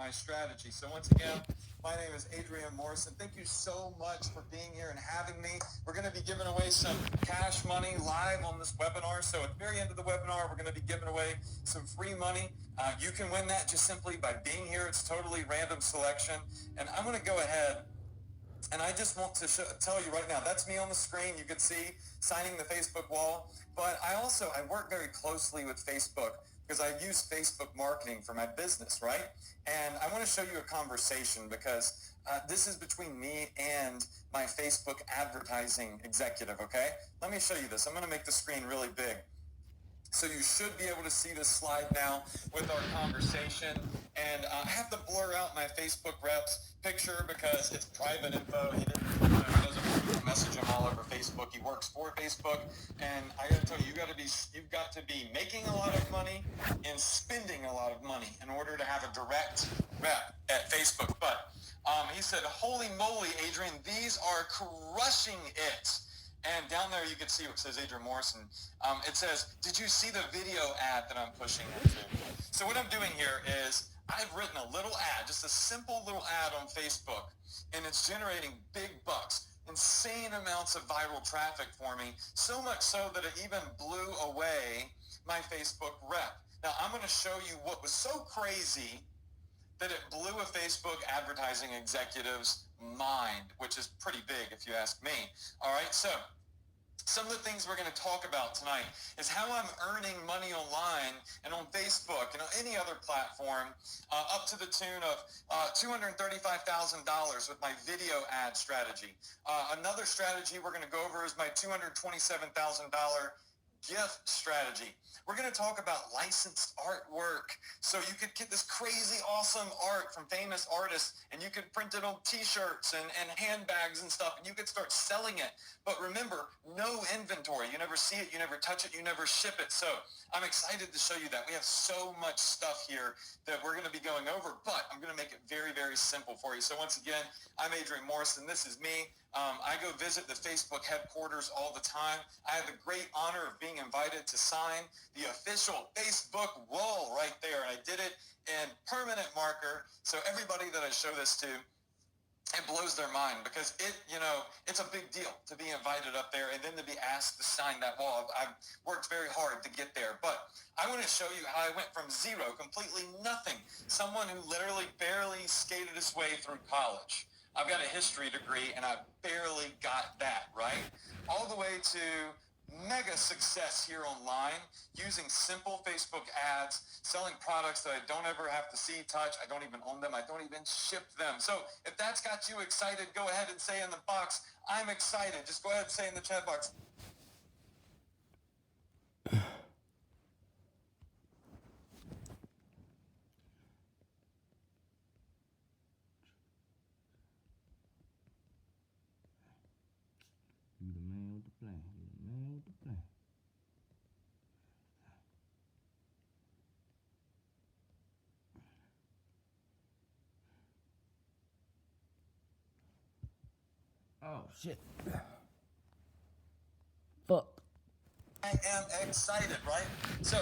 my strategy. So once again, my name is Adrian Morrison. Thank you so much for being here and having me. We're going to be giving away some cash money live on this webinar. So at the very end of the webinar, we're going to be giving away some free money. You can win that just simply by being here. It's totally random selection. And I'm going to go ahead and I just want to tell you right now, that's me on the screen. You can see signing the Facebook wall. But I work very closely with Facebook because I use Facebook marketing for my business, right? And I want to show you a conversation because this is between me and my Facebook advertising executive, okay? Let me show you this. I'm going to make the screen really big. So you should be able to see this slide now with our conversation. And I have to blur out my Facebook rep's picture because it's private info. He doesn't want me to message him all over Facebook. He works for Facebook. And I got to tell you, you've got to be making a lot of money and spending a lot of money in order to have a direct rep at Facebook. But he said, holy moly, Adrian, these are crushing it. And down there you can see what says Adrian Morrison. It says, did you see the video ad that I'm pushing into? So what I'm doing here is I've written a little ad, just a simple little ad on Facebook, and it's generating big bucks, insane amounts of viral traffic for me, so much so that it even blew away my Facebook rep. Now I'm going to show you what was so crazy that it blew a Facebook advertising executive's mind, which is pretty big if you ask me. All right, so some of the things we're going to talk about tonight is how I'm earning money online and on Facebook and on any other platform up to the tune of $235,000 with my video ad strategy. Another strategy we're going to go over is my $227,000 gift strategy. We're going to talk about licensed artwork. So you could get this crazy, awesome art from famous artists, and you could print it on t-shirts and handbags and stuff, and you could start selling it. But remember, no inventory. You never see it, you never touch it, you never ship it. So I'm excited to show you that. We have so much stuff here that we're going to be going over, but I'm going to make it very, very simple for you. So once again, I'm Adrian Morrison. This is me. I go visit the Facebook headquarters all the time. I have the great honor of being invited to sign the official Facebook wall right there. And I did it in permanent marker. So everybody that I show this to, it blows their mind because it's a big deal to be invited up there and then to be asked to sign that wall. I've worked very hard to get there, but I want to show you how I went from zero, completely nothing, someone who literally barely skated his way through college. I've got a history degree and I barely got that, right? All the way to mega success here online using simple Facebook ads, selling products that I don't ever have to see, touch. I don't even own them. I don't even ship them. So if that's got you excited, go ahead and say in the box, I'm excited. Just go ahead and say in the chat box. You the man with the plan. You the man with the plan. Oh, shit. Fuck. I am excited, right? So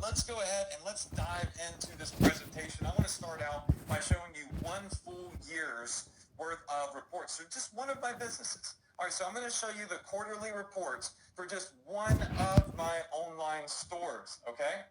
let's go ahead and let's dive into this presentation. I want to start out by showing you 1 full year's worth of reports. So just one of my businesses. All right, so I'm going to show you the quarterly reports for just one of my online stores, okay?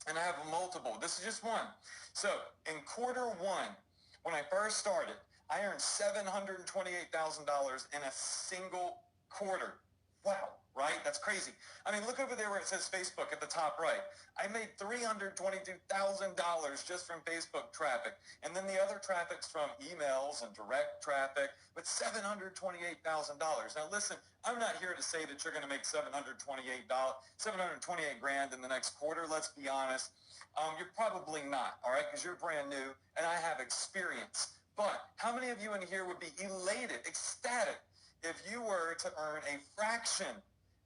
And I have multiple. This is just one. So in quarter one, when I first started, I earned $728,000 in a single quarter. Wow, right? That's crazy. I mean, look over there where it says Facebook at the top right. I made $322,000 just from Facebook traffic. And then the other traffic's from emails and direct traffic, but $728,000. Now listen, I'm not here to say that you're going to make $728 grand in the next quarter. Let's be honest. You're probably not, all right, because you're brand new and I have experience. But how many of you in here would be elated, ecstatic, if you were to earn a fraction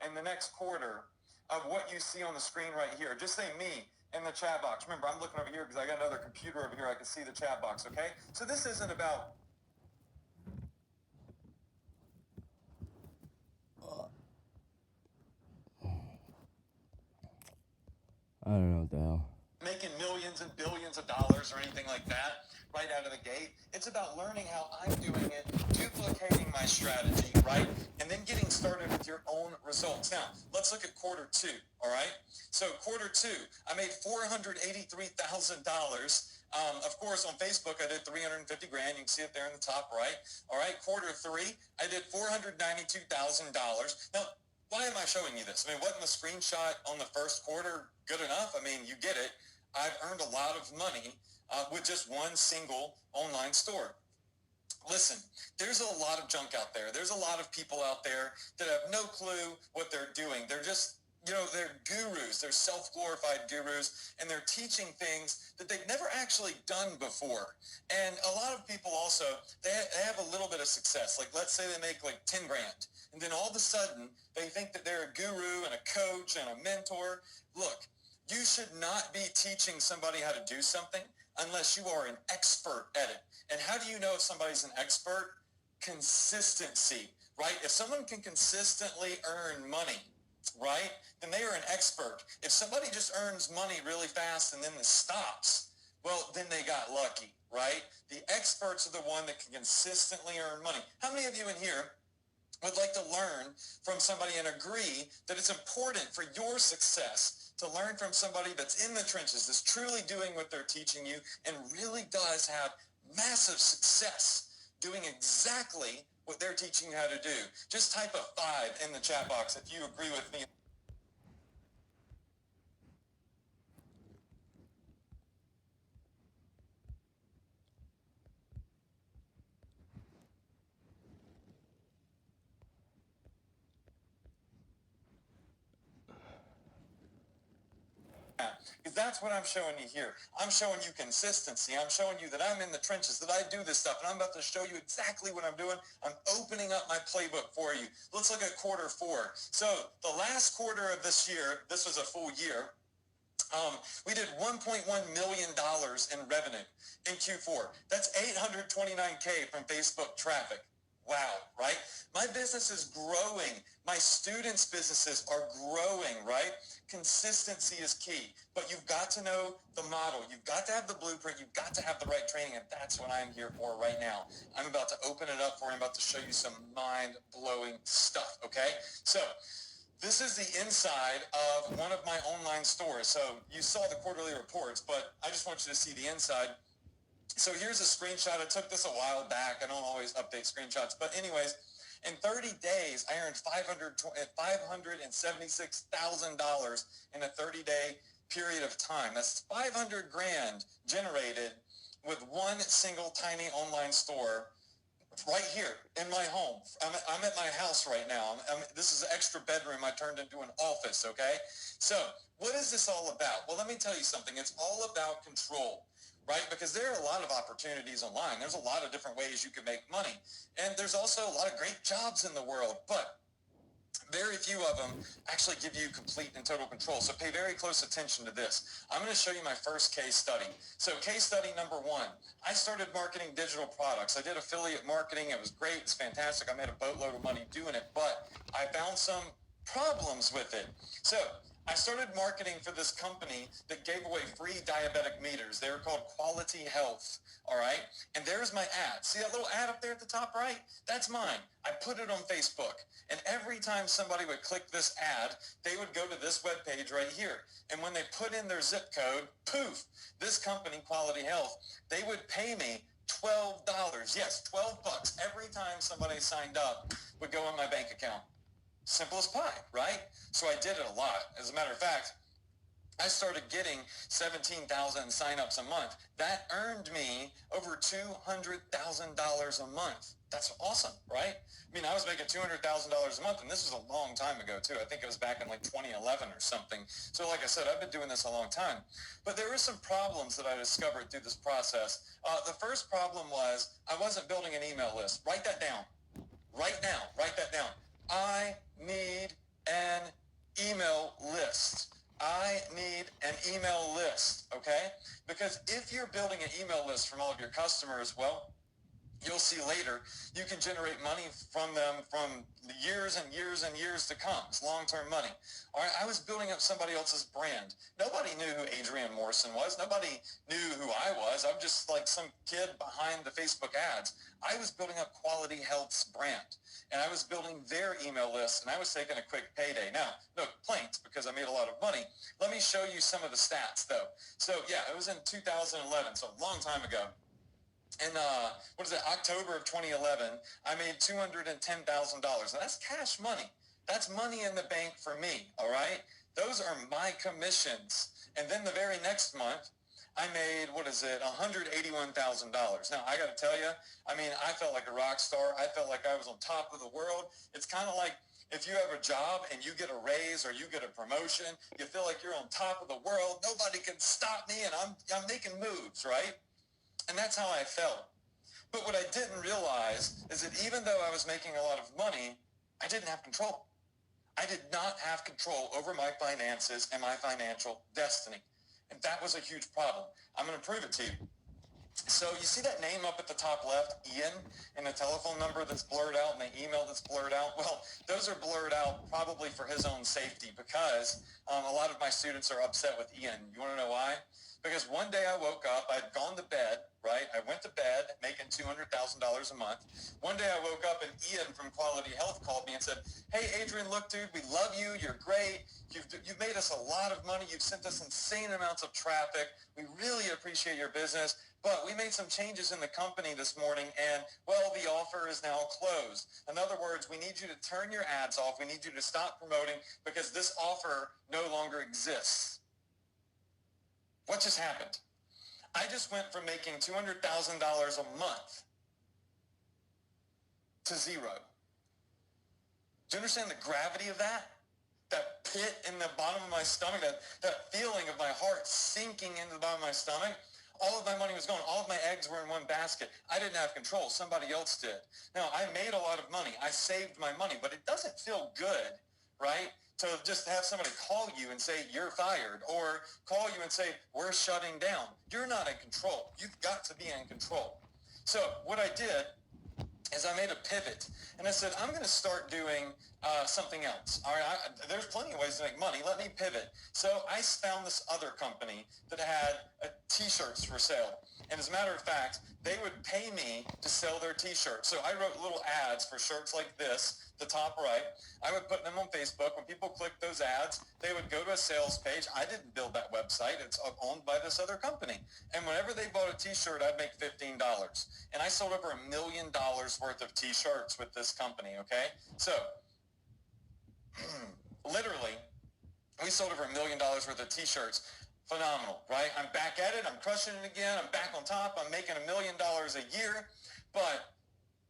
in the next quarter of what you see on the screen right here? Just say me in the chat box. Remember, I'm looking over here because I got another computer over here. I can see the chat box, okay? So this isn't about... I don't know what the hell. Making millions millions and billions of dollars or anything like that right out of the gate. It's about learning how I'm doing it, duplicating my strategy, right? And then getting started with your own results. Now, let's look at quarter two, all right? So quarter two, I made $483,000. Of course, on Facebook, I did 350 grand. You can see it there in the top right. All right, quarter three, I did $492,000. Now, why am I showing you this? I mean, wasn't the screenshot on the first quarter good enough? I mean, you get it. I've earned a lot of money with just one single online store. Listen, there's a lot of junk out there. There's a lot of people out there that have no clue what they're doing. They're just, they're gurus. They're self-glorified gurus, and they're teaching things that they've never actually done before. And a lot of people also, they have a little bit of success. Like, let's say they make like 10 grand, and then all of a sudden they think that they're a guru and a coach and a mentor. Look, you should not be teaching somebody how to do something unless you are an expert at it. And how do you know if somebody's an expert? Consistency, right? If someone can consistently earn money, right, then they are an expert. If somebody just earns money really fast and then it stops, well, then they got lucky, right? The experts are the one that can consistently earn money. How many of you in here would like to learn from somebody and agree that it's important for your success to learn from somebody that's in the trenches, that's truly doing what they're teaching you, and really does have massive success doing exactly what they're teaching you how to do? Just type a 5 in the chat box if you agree with me. Because that's what I'm showing you here. I'm showing you consistency. I'm showing you that I'm in the trenches, that I do this stuff, and I'm about to show you exactly what I'm doing. I'm opening up my playbook for you. Let's look at quarter four. So the last quarter of this year, this was a full year, we did $1.1 million in revenue in Q4. That's 829K from Facebook traffic. Wow, right? My business is growing. My students' businesses are growing, right? Consistency is key, but you've got to know the model. You've got to have the blueprint. You've got to have the right training, and that's what I'm here for right now. I'm about to open it up for you. I'm about to show you some mind-blowing stuff, okay? So this is the inside of one of my online stores. So you saw the quarterly reports, but I just want you to see the inside. So here's a screenshot. I took this a while back. I don't always update screenshots. But anyways, in 30 days, I earned $576,000 in a 30-day period of time. That's 500 grand generated with one single tiny online store right here in my home. I'm at my house right now. This is an extra bedroom I turned into an office, okay? So what is this all about? Well, let me tell you something. It's all about control, right? Because there are a lot of opportunities online. There's a lot of different ways you can make money. And there's also a lot of great jobs in the world, but very few of them actually give you complete and total control. So pay very close attention to this. I'm going to show you my first case study. So case study number 1, I started marketing digital products. I did affiliate marketing. It was great. It's fantastic. I made a boatload of money doing it, but I found some problems with it. So I started marketing for this company that gave away free diabetic meters. They were called Quality Health, all right? And there's my ad. See that little ad up there at the top right? That's mine. I put it on Facebook. And every time somebody would click this ad, they would go to this web page right here. And when they put in their zip code, poof, this company, Quality Health, they would pay me $12. Yes, $12 every time somebody signed up would go in my bank account. Simple as pie, right? So I did it a lot. As a matter of fact, I started getting 17,000 signups a month. That earned me over $200,000 a month. That's awesome, right? I mean, I was making $200,000 a month, and this was a long time ago, too. I think it was back in like 2011 or something. So like I said, I've been doing this a long time. But there were some problems that I discovered through this process. The first problem was I wasn't building an email list. Write that down. Right now, write that down. I need an email list. I need an email list, okay? Because if you're building an email list from all of your customers, well, you'll see later, you can generate money from them from years and years and years to come. It's long-term money. All right, I was building up somebody else's brand. Nobody knew who Adrian Morrison was. Nobody knew who I was. I'm just like some kid behind the Facebook ads. I was building up Quality Health's brand, and I was building their email list, and I was taking a quick payday. Now, no complaints because I made a lot of money. Let me show you some of the stats, though. So, yeah, it was in 2011, so a long time ago. In October of 2011, I made $210,000. Now that's cash money. That's money in the bank for me, all right? Those are my commissions. And then the very next month, I made, $181,000. Now, I got to tell you, I felt like a rock star. I felt like I was on top of the world. It's kind of like if you have a job and you get a raise or you get a promotion, you feel like you're on top of the world. Nobody can stop me, and I'm making moves, right? And that's how I felt. But what I didn't realize is that even though I was making a lot of money, I didn't have control. I did not have control over my finances and my financial destiny. And that was a huge problem. I'm going to prove it to you. So you see that name up at the top left, Ian, and the telephone number that's blurred out and the email that's blurred out? Well, those are blurred out probably for his own safety because a lot of my students are upset with Ian. You want to know why? Because one day I woke up, I'd gone to bed, right? I went to bed making $200,000 a month. One day I woke up and Ian from Quality Health called me and said, "Hey, Adrian, look, dude, we love you. You're great. You've made us a lot of money. You've sent us insane amounts of traffic. We really appreciate your business. But we made some changes in the company this morning, and, well, the offer is now closed. In other words, we need you to turn your ads off. We need you to stop promoting because this offer no longer exists." What just happened? I just went from making $200,000 a month to zero. Do you understand the gravity of that? That pit in the bottom of my stomach, that feeling of my heart sinking into the bottom of my stomach? All of my money was gone. All of my eggs were in one basket. I didn't have control. Somebody else did. Now, I made a lot of money. I saved my money, but it doesn't feel good, right? To just have somebody call you and say, "You're fired," or call you and say, "We're shutting down." You're not in control. You've got to be in control. So what I did is I made a pivot, and I said, I'm going to start doing something else. All right, there's plenty of ways to make money. Let me pivot. So I found this other company that had T-shirts for sale. And as a matter of fact, they would pay me to sell their T-shirts. So I wrote little ads for shirts like this, the top right. I would put them on Facebook. When people clicked those ads, they would go to a sales page. I didn't build that website. It's owned by this other company. And whenever they bought a T-shirt, I'd make $15. And I sold over $1 million worth of T-shirts with this company, okay? So, literally, we sold over $1 million worth of T-shirts. Phenomenal, right? I'm back at it. I'm crushing it again. I'm back on top. I'm making $1 million a year. But,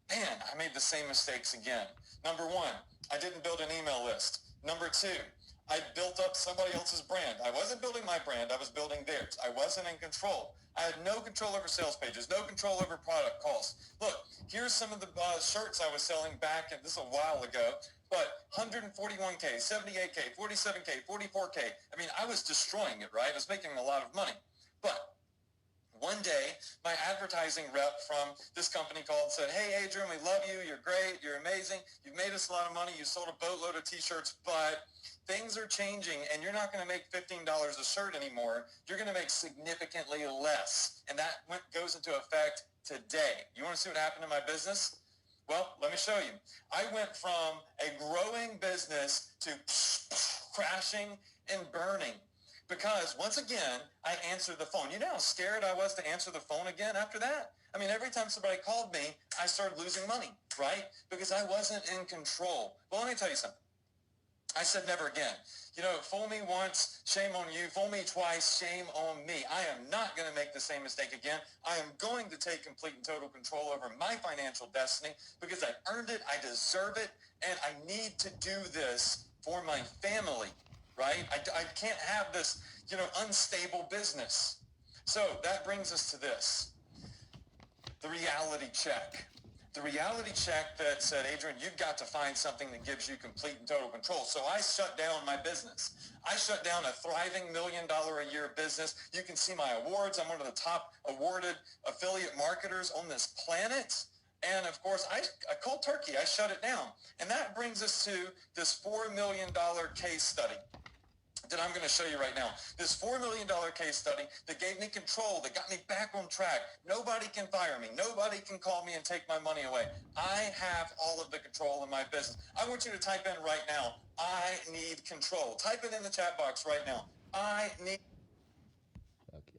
man, I made the same mistakes again. Number one, I didn't build an email list. Number two, I built up somebody else's brand. I wasn't building my brand. I was building theirs. I wasn't in control. I had no control over sales pages, no control over product calls. Look, here's some of the shirts I was selling back, and this is a while ago, but 141K, 78K, 47K, 44K. I mean, I was destroying it, right? I was making a lot of money. But one day, my advertising rep from this company called and said, "Hey, Adrian, we love you. You're great. You're amazing. You've made us a lot of money. You sold a boatload of T-shirts, but things are changing, and you're not going to make $15 a shirt anymore. You're going to make significantly less." And that goes into effect today. You want to see what happened in my business? Well, let me show you. I went from a growing business to crashing and burning. Because, once again, I answered the phone. You know how scared I was to answer the phone again after that? I mean, every time somebody called me, I started losing money, right? Because I wasn't in control. Well, let me tell you something. I said never again. You know, fool me once, shame on you. Fool me twice, shame on me. I am not going to make the same mistake again. I am going to take complete and total control over my financial destiny because I earned it, I deserve it, and I need to do this for my family. Right? I can't have this, unstable business. So that brings us to this, the reality check. The reality check that said, "Adrian, you've got to find something that gives you complete and total control." So I shut down my business. I shut down a thriving $1 million a year business. You can see my awards. I'm one of the top awarded affiliate marketers on this planet. And of course, I cold turkey, I shut it down. And that brings us to this $4 million case study that I'm going to show you right now. This $4 million case study that gave me control, that got me back on track. Nobody can fire me. Nobody can call me and take my money away. I have all of the control in my business. I want you to type in right now, I need control. Type it in the chat box right now. I need... Okay.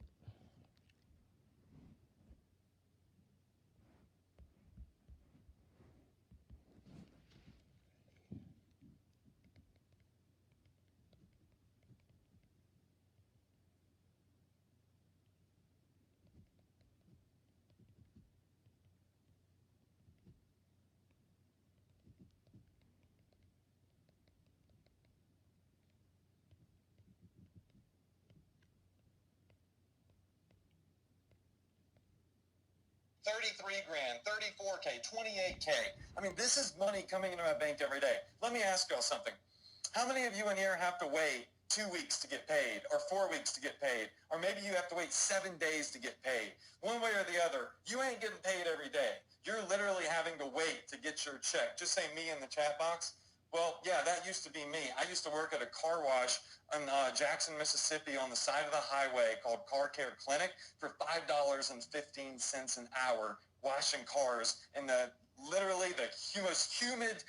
$33,000, $34K, $28K. I mean, this is money coming into my bank every day. Let me ask y'all something. How many of you in here have to wait 2 weeks to get paid, or 4 weeks to get paid, or maybe you have to wait 7 days to get paid? One way or the other, you ain't getting paid every day. You're literally having to wait to get your check. Just say me in the chat box. Well, yeah, that used to be me. I used to work at a car wash in Jackson, Mississippi on the side of the highway called Car Care Clinic for $5.15 an hour, washing cars in literally the most humid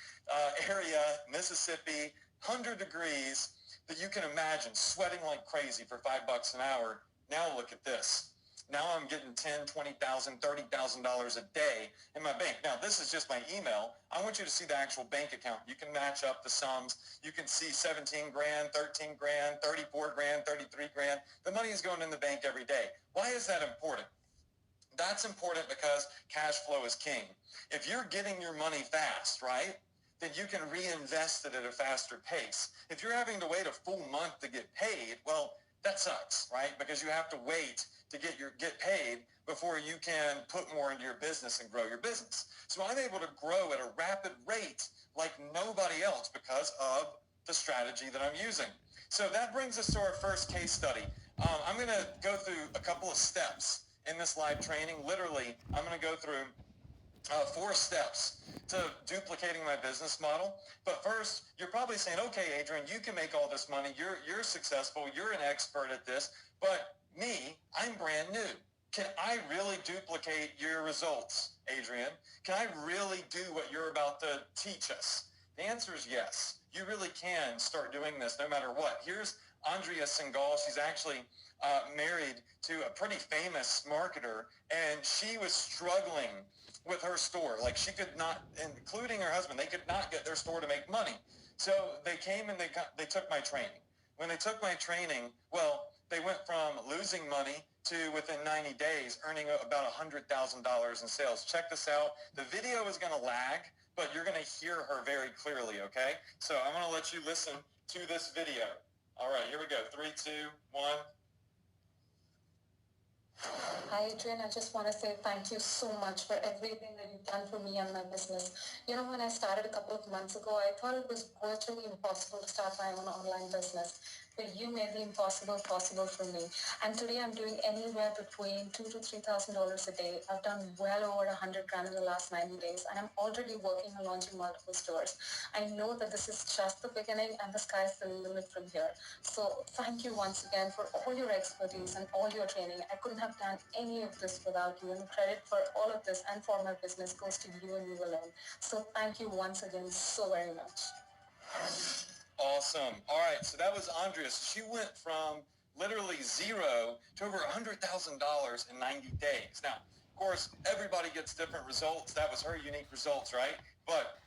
area, Mississippi, 100 degrees that you can imagine, sweating like crazy for $5 an hour. Now look at this. Now I'm getting $10,000, $20,000, $30,000 a day in my bank. Now, this is just my email. I want you to see the actual bank account. You can match up the sums. You can see 17 grand, 13 grand, 34 grand, 33 grand. The money is going in the bank every day. Why is that important? That's important because cash flow is king. If you're getting your money fast, right, then you can reinvest it at a faster pace. If you're having to wait a full month to get paid, well, that sucks, right? Because you have to wait to get paid before you can put more into your business and grow your business. So I'm able to grow at a rapid rate like nobody else because of the strategy that I'm using. So that brings us to our first case study. I'm going to go through a couple of steps in this live training. Literally, I'm going to go through 4 steps to duplicating my business model. But first, you're probably saying, okay, Adrian, you can make all this money. You're successful. You're an expert at this. But me, I'm brand new. Can I really duplicate your results, Adrian? Can I really do what you're about to teach us? The answer is yes. You really can start doing this no matter what. Here's Andrea Singal. She's actually married to a pretty famous marketer, and she was struggling with her store. Like, she could not, including her husband, they could not get their store to make money. So they came and they took my training. When they took my training, well, they went from losing money to within 90 days earning about $100,000 in sales. Check this out. The video is going to lag, but you're going to hear her very clearly, okay? So I'm going to let you listen to this video. All right, here we go. 3, 2, 1. Hi, Adrian. I just want to say thank you so much for everything that you've done for me and my business. You know, when I started a couple of months ago, I thought it was virtually impossible to start my own online business. But you made the impossible possible for me. And today I'm doing anywhere between $2,000 to $3,000 a day. I've done well over 100 grand in the last 90 days, and I'm already working on launching multiple stores. I know that this is just the beginning, and the sky's the limit from here. So thank you once again for all your expertise and all your training. I couldn't have done any of this without you, and the credit for all of this and for my business goes to you and you alone. So thank you once again so very much. Awesome. All right, so that was Andrea. So she went from literally zero to over $100,000 in 90 days. Now, of course, everybody gets different results. That was her unique results, right? But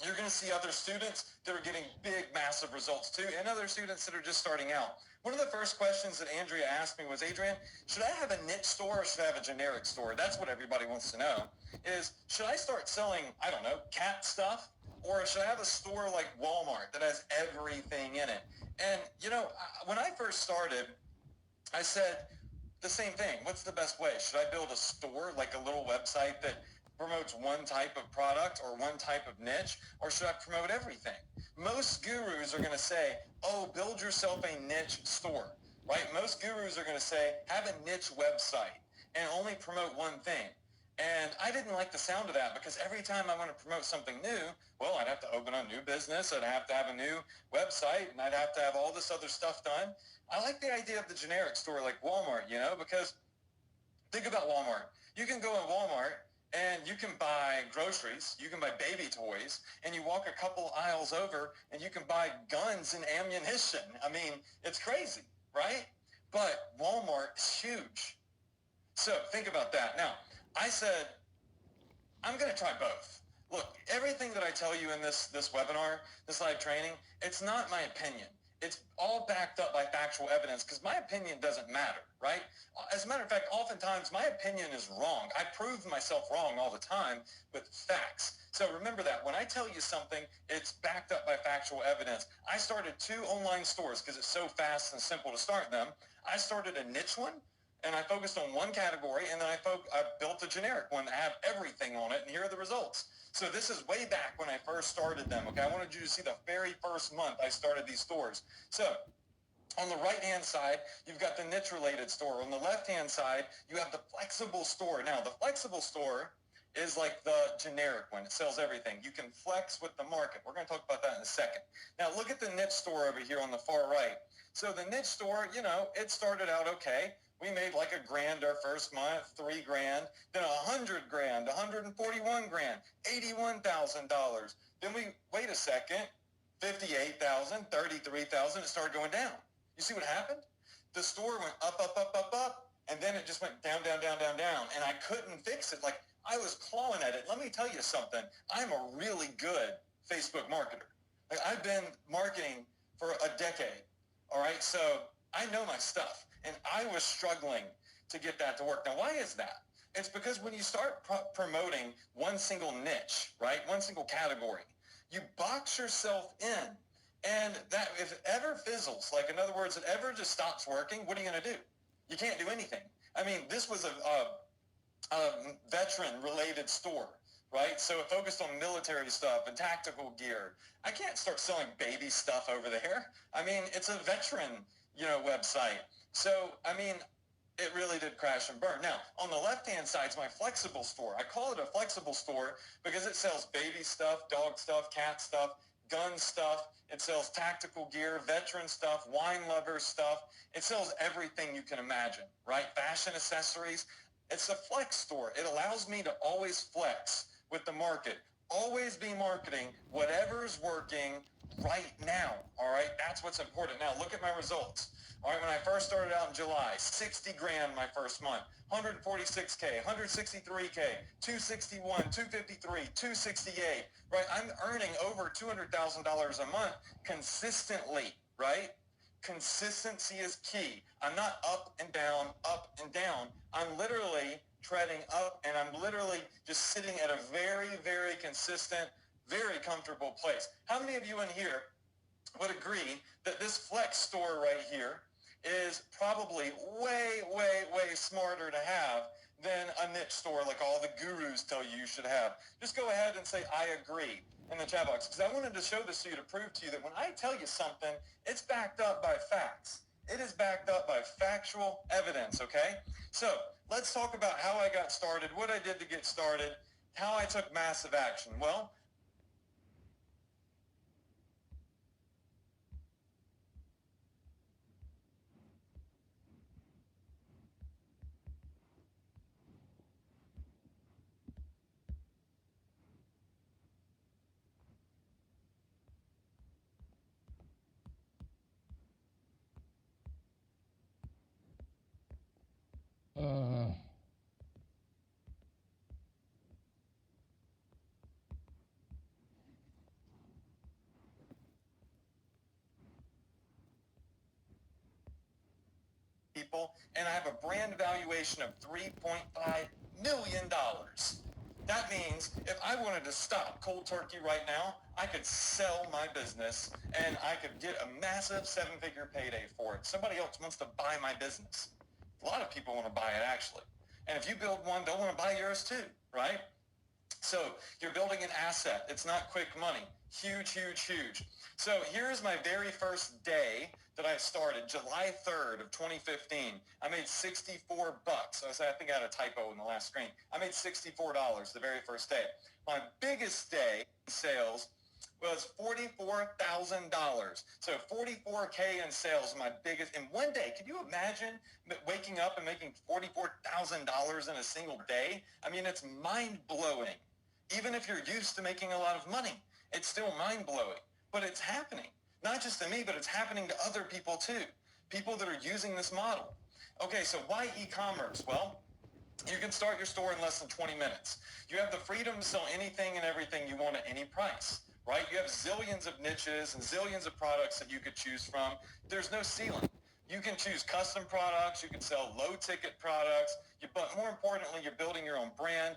you're going to see other students that are getting big, massive results too, and other students that are just starting out. One of the first questions that Andrea asked me was, Adrian, should I have a niche store or should I have a generic store? That's what everybody wants to know, is should I start selling, I don't know, cat stuff? Or should I have a store like Walmart that has everything in it? And, you know, when I first started, I said the same thing. What's the best way? Should I build a store, like a little website that promotes one type of product or one type of niche? Or should I promote everything? Most gurus are going to say, oh, build yourself a niche store, right? Most gurus are going to say, have a niche website and only promote one thing. And I didn't like the sound of that because every time I want to promote something new, well, I'd have to open a new business, I'd have to have a new website, and I'd have to have all this other stuff done. I like the idea of the generic store like Walmart, because think about Walmart. You can go in Walmart and you can buy groceries, you can buy baby toys, and you walk a couple aisles over and you can buy guns and ammunition. I mean, it's crazy, right? But Walmart is huge. So think about that. Now, I said, I'm going to try both. Look, everything that I tell you in this webinar, this live training, it's not my opinion. It's all backed up by factual evidence because my opinion doesn't matter, right? As a matter of fact, oftentimes my opinion is wrong. I prove myself wrong all the time with facts. So remember that. When I tell you something, it's backed up by factual evidence. I started 2 online stores because it's so fast and simple to start them. I started a niche one, and I focused on one category, and then I built a generic one that had everything on it, and here are the results. So this is way back when I first started them, okay? I wanted you to see the very first month I started these stores. So on the right-hand side, you've got the niche-related store. On the left-hand side, you have the flexible store. Now, the flexible store is like the generic one. It sells everything. You can flex with the market. We're going to talk about that in a second. Now, look at the niche store over here on the far right. So the niche store, it started out okay. We made like $1,000 our first month, $3 grand, then $100 grand, $141 grand, $81,000. Then wait a second, $58,000, $33,000. It started going down. You see what happened? The store went up, up, up, up, up, and then it just went down, down, down, down, down. And I couldn't fix it. Like I was clawing at it. Let me tell you something. I'm a really good Facebook marketer. Like, I've been marketing for a decade. All right, so I know my stuff. And I was struggling to get that to work. Now, why is that? It's because when you start promoting one single niche, right, one single category, you box yourself in. And that, if it ever fizzles, like in other words, it ever just stops working, what are you going to do? You can't do anything. I mean, this was a veteran-related store, right? So it focused on military stuff and tactical gear. I can't start selling baby stuff over there. I mean, it's a veteran, website. So, I mean, it really did crash and burn. Now, on the left-hand side is my flexible store. I call it a flexible store because it sells baby stuff, dog stuff, cat stuff, gun stuff. It sells tactical gear, veteran stuff, wine lover stuff. It sells everything you can imagine, right? Fashion accessories. It's a flex store. It allows me to always flex with the market, always be marketing whatever's working right now, all right? That's what's important. Now, look at my results. All right, when I first started out in July, 60 grand my first month, 146K, 163K, 261, 253, 268, right? I'm earning over $200,000 a month consistently, right? Consistency is key. I'm not up and down, up and down. I'm literally treading up, and I'm literally just sitting at a very, very consistent, very comfortable place. How many of you in here would agree that this flex store right here is probably way, way, way smarter to have than a niche store like all the gurus tell you should have? Just go ahead and say, I agree in the chat box, because I wanted to show this to you to prove to you that when I tell you something, it's backed up by facts. It is backed up by factual evidence, okay? So let's talk about how I got started, what I did to get started, how I took massive action. Well, people, and I have a brand valuation of $3.5 million. That means if I wanted to stop cold turkey right now, I could sell my business and I could get a massive 7-figure payday for it. Somebody else wants to buy my business. A lot of people want to buy it, actually. And if you build one, they'll want to buy yours too, right? So you're building an asset. It's not quick money. Huge, huge, huge. So here's my very first day that I started, July 3rd of 2015, I made $64. I think I had a typo in the last screen. I made $64 the very first day. My biggest day in sales was $44,000. So 44K in sales, my biggest, in one day. Can you imagine waking up and making $44,000 in a single day? I mean, it's mind-blowing. Even if you're used to making a lot of money, it's still mind-blowing. But it's happening. Not just to me, but it's happening to other people too. People that are using this model. Okay, so why e-commerce? Well, you can start your store in less than 20 minutes. You have the freedom to sell anything and everything you want at any price, right? You have zillions of niches and zillions of products that you could choose from. There's no ceiling. You can choose custom products. You can sell low-ticket products. But more importantly, you're building your own brand.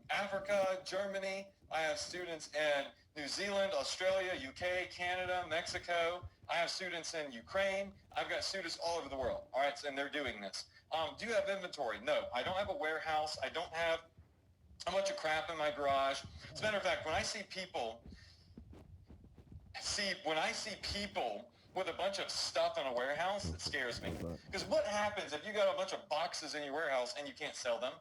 Africa, Germany. I have students in New Zealand, Australia, UK, Canada, Mexico. I have students in Ukraine. I've got students all over the world. All right, and they're doing this. Do you have inventory? No, I don't have a warehouse. I don't have a bunch of crap in my garage. As a matter of fact, when I see people with a bunch of stuff in a warehouse, it scares me. Because what happens if you got a bunch of boxes in your warehouse and you can't sell them?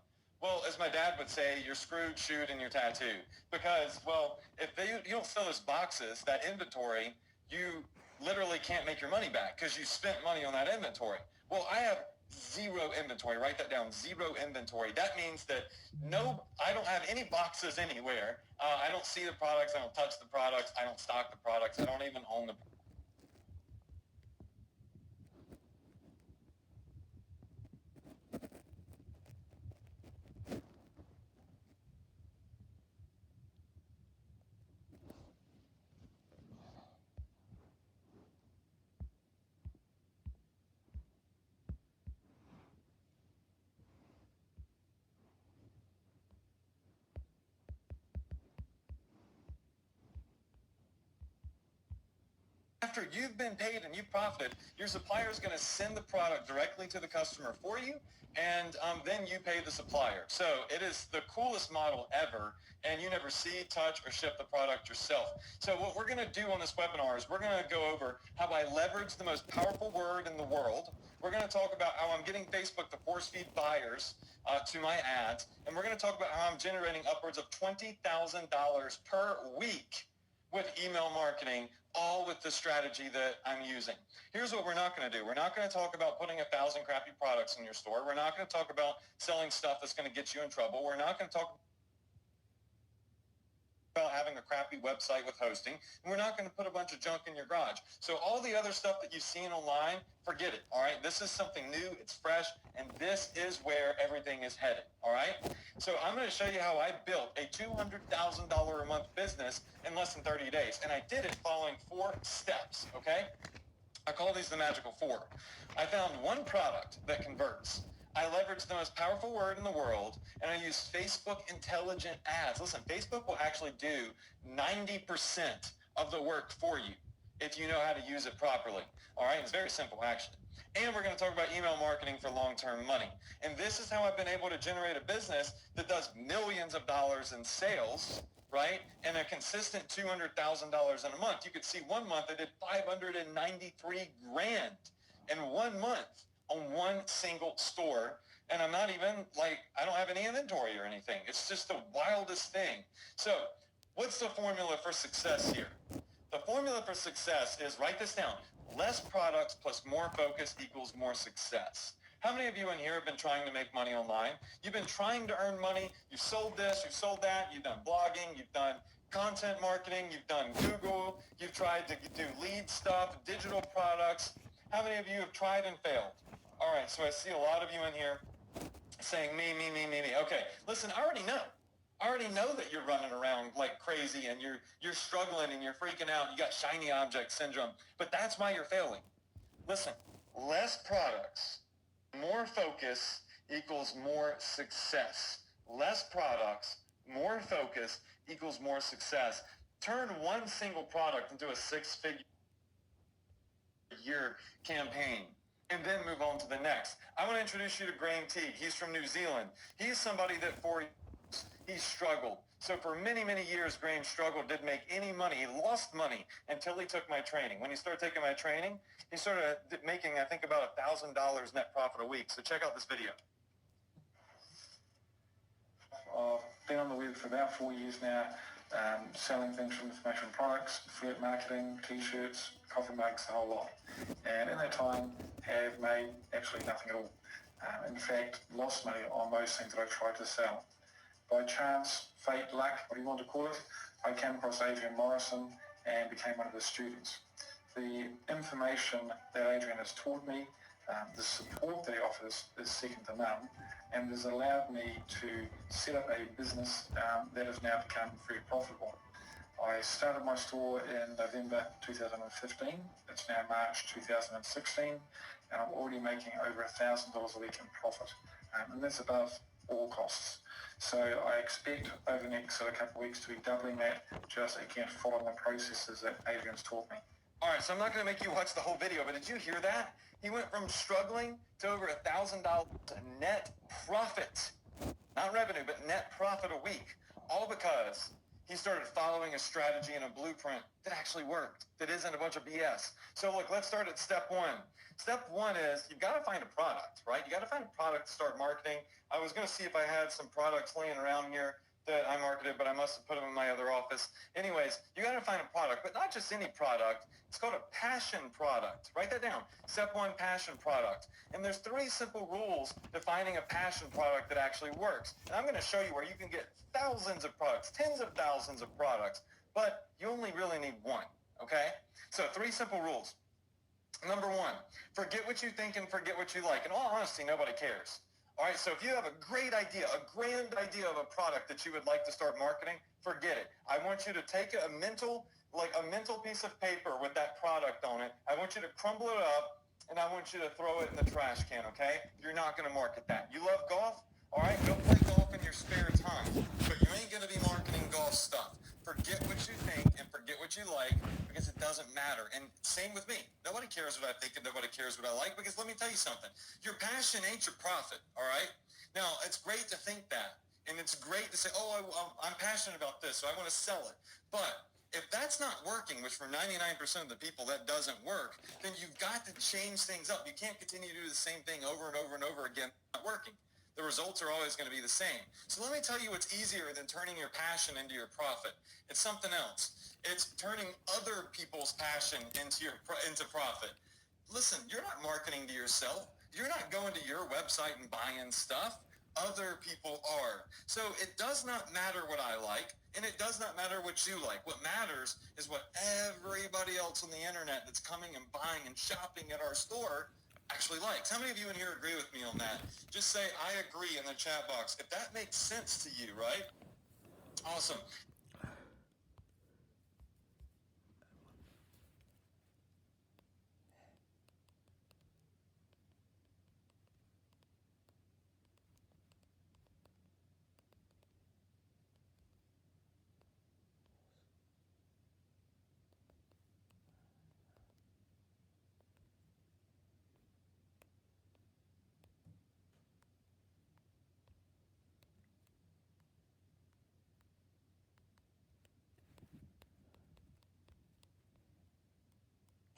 Well, as my dad would say, you're screwed, shoot, and you're tattooed. Because, well, if you don't sell those boxes, that inventory, you literally can't make your money back because you spent money on that inventory. Well, I have zero inventory. Write that down, zero inventory. That means that I don't have any boxes anywhere. I don't see the products. I don't touch the products. I don't stock the products. I don't even own the products. After you've been paid and you've profited, your supplier is going to send the product directly to the customer for you, and then you pay the supplier. So it is the coolest model ever, and you never see, touch, or ship the product yourself. So what we're going to do on this webinar is we're going to go over how I leverage the most powerful word in the world. We're going to talk about how I'm getting Facebook to force feed buyers to my ads, and we're going to talk about how I'm generating upwards of $20,000 per week with email marketing, all with the strategy that I'm using. Here's what we're not going to do. We're not going to talk about putting 1,000 crappy products in your store. We're not going to talk about selling stuff that's going to get you in trouble. We're not going to talk about having a crappy website with hosting, and we're not going to put a bunch of junk in your garage. So all the other stuff that you've seen online, forget it, all right? This is something new, it's fresh, and this is where everything is headed, all right? So I'm going to show you how I built a $200,000 a month business in less than 30 days, and I did it following 4 steps, okay? I call these the magical 4. I found one product that converts. I leverage the most powerful word in the world, and I use Facebook intelligent ads. Listen, Facebook will actually do 90% of the work for you if you know how to use it properly. All right, it's very simple, actually. And we're going to talk about email marketing for long-term money. And this is how I've been able to generate a business that does millions of dollars in sales, right, and a consistent $200,000 in a month. You could see one month I did $593 grand in 1 month on one single store, and I'm not even I don't have any inventory or anything. It's just the wildest thing. So what's the formula for success here? The formula for success is, write this down, less products plus more focus equals more success. How many of you in here have been trying to make money online? You've been trying to earn money. You've sold this, you've sold that, you've done blogging, you've done content marketing, you've done Google, you've tried to do lead stuff, digital products. How many of you have tried and failed? All right, so I see a lot of you in here saying me. Okay, listen, I already know. I already know that you're running around like crazy and you're struggling and you're freaking out. You got shiny object syndrome, but that's why you're failing. Listen, less products, more focus equals more success. Less products, more focus equals more success. Turn one single product into a six-figure year campaign and then move on to the next. I want to introduce you to Graham Teague. He's from New Zealand. He's somebody that for years he struggled. So for many years, Graham struggled, didn't make any money. He lost money until he took my training. When he started taking my training, he started making, I think, about $1,000 net profit a week. So check out this video. I've been on the web for about 4 years now, selling things from information products, affiliate marketing, t-shirts, coffee mugs, the whole lot. And in that time, have made actually nothing at all. In fact, lost money on most things that I tried to sell. By chance, fate, luck, what do you want to call it, I came across Adrian Morrison and became one of his students. The information that Adrian has taught me, the support that he offers is second to none, and has allowed me to set up a business that has now become very profitable. I started my store in November 2015. It's now March 2016, and I'm already making over $1,000 a week in profit, and that's above all costs. So I expect over the next couple of weeks to be doubling that, just again following the processes that Adrian's taught me. All right, so I'm not going to make you watch the whole video, but did you hear that? He went from struggling to over $1,000 net profit. Not revenue, but net profit a week. All because he started following a strategy and a blueprint that actually worked, that isn't a bunch of BS. So look, let's start at step one. Step one is you've got to find a product, right? You got to find a product to start marketing. I was going to see if I had some products laying around here that I marketed, but I must have put them in my other office. Anyways, you got to find a product, but not just any product. It's called a passion product. Write that down. Step one, passion product. And there's 3 simple rules to finding a passion product that actually works. And I'm going to show you where you can get thousands of products, tens of thousands of products, but you only really need one, okay? So 3 simple rules. Number 1, forget what you think and forget what you like. In all honesty, nobody cares. All right, so if you have a great idea, a grand idea of a product that you would like to start marketing, forget it. I want you to take a mental piece of paper with that product on it. I want you to crumble it up, and I want you to throw it in the trash can, okay? You're not going to market that. You love golf? All right, go play golf in your spare time, but you ain't going to be marketing golf stuff. Forget what you think and forget what you like, because it doesn't matter. And same with me. Nobody cares what I think and nobody cares what I like, because let me tell you something. Your passion ain't your profit, all right? Now, it's great to think that, and it's great to say, oh, I'm passionate about this, so I want to sell it. But if that's not working, which for 99% of the people that doesn't work, then you've got to change things up. You can't continue to do the same thing over and over and over again, not working. The results are always going to be the same. So let me tell you what's easier than turning your passion into your profit. It's something else. It's turning other people's passion into profit. Listen, you're not marketing to yourself. You're not going to your website and buying stuff. Other people are. So it does not matter what I like, and it does not matter what you like. What matters is what everybody else on the internet that's coming and buying and shopping at our store actually likes. How many of you in here agree with me on that? Just say, I agree in the chat box. If that makes sense to you, right? Awesome.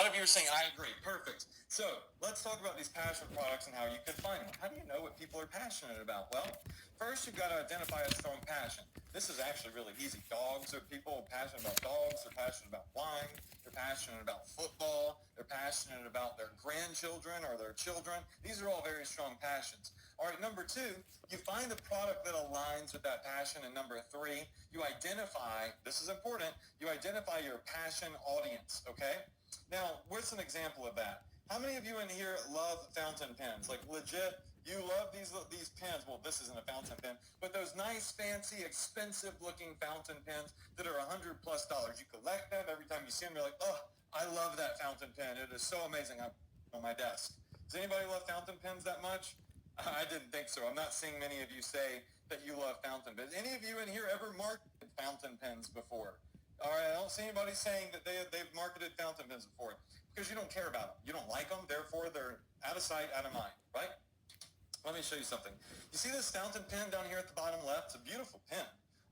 A lot of you are saying, I agree. Perfect. So let's talk about these passion products and how you can find them. How do you know what people are passionate about? Well, first you've got to identify a strong passion. This is actually really easy. People are passionate about dogs. They're passionate about wine. They're passionate about football, they're passionate about their grandchildren or their children. These are all very strong passions. All right, number two, you find a product that aligns with that passion. And number three, you identify, this is important, you identify your passion audience, okay? Now, what's an example of that? How many of you in here love fountain pens? Like legit, you love these pens. Well, this isn't a fountain pen, but those nice, fancy, expensive-looking fountain pens that are $100+. You collect them. Every time you see them, you're like, oh, I love that fountain pen. It is so amazing. I'm on my desk. Does anybody love fountain pens that much? I didn't think so. I'm not seeing many of you say that you love fountain pens. Any of you in here ever marketed fountain pens before? All right, I don't see anybody saying that they've marketed fountain pens before because you don't care about them. You don't like them, therefore they're out of sight, out of mind, right? Let me show you something. You see this fountain pen down here at the bottom left? It's a beautiful pen.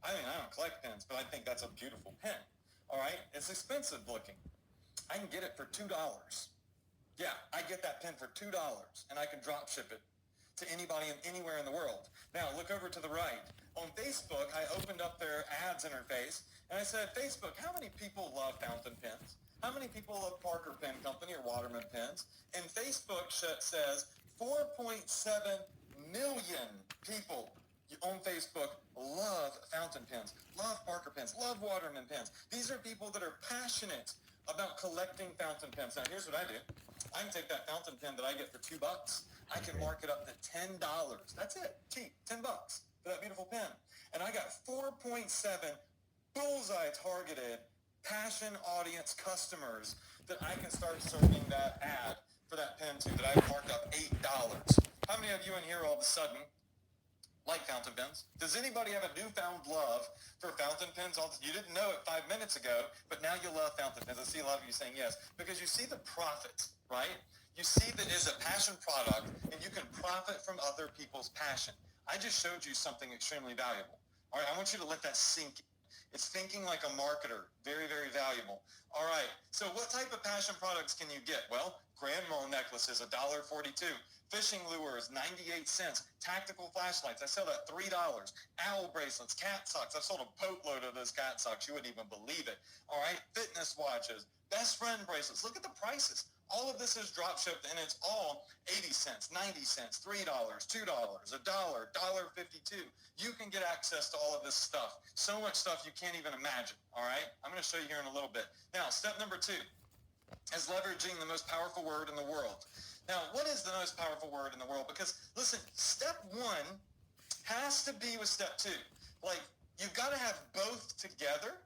I mean, I don't collect pens, but I think that's a beautiful pen. All right, it's expensive looking. I can get it for $2. Yeah, I get that pen for $2, and I can drop ship it to anybody anywhere in the world. Now, look over to the right. On Facebook, I opened up their ads interface, and I said, Facebook, how many people love fountain pens? How many people love Parker Pen Company or Waterman pens? And Facebook says 4.7 million people on Facebook love fountain pens, love Parker pens, love Waterman pens. These are people that are passionate about collecting fountain pens. Now, here's what I do. I can take that fountain pen that I get for $2. I can mark it up to $10. That's it. Cheap. $10 for that beautiful pen. And I got 4.7 bullseye targeted passion audience customers that I can start serving that ad for that pen to that I've marked up $8. How many of you in here all of a sudden like fountain pens? Does anybody have a newfound love for fountain pens? You didn't know it 5 minutes ago, but now you love fountain pens. I see a lot of you saying yes, because you see the profit, right? You see that it's a passion product, and you can profit from other people's passion. I just showed you something extremely valuable. All right, I want you to let that sink in. It's thinking like a marketer. Very, very valuable. All right, so what type of passion products can you get? Well, grandma necklaces, $1.42. Fishing lures, 98 cents. Tactical flashlights, I sell at $3. Owl bracelets, cat socks. I've sold a boatload of those cat socks. You wouldn't even believe it. All right, fitness watches, best friend bracelets. Look at the prices. All of this is drop shipped, and it's all 80 cents, 90 cents, $3, $2, $1, $1.52. You can get access to all of this stuff. So much stuff you can't even imagine, all right? I'm going to show you here in a little bit. Now, step number 2 is leveraging the most powerful word in the world. Now, what is the most powerful word in the world? Because, listen, step 1 has to be with step 2. Like, you've got to have both together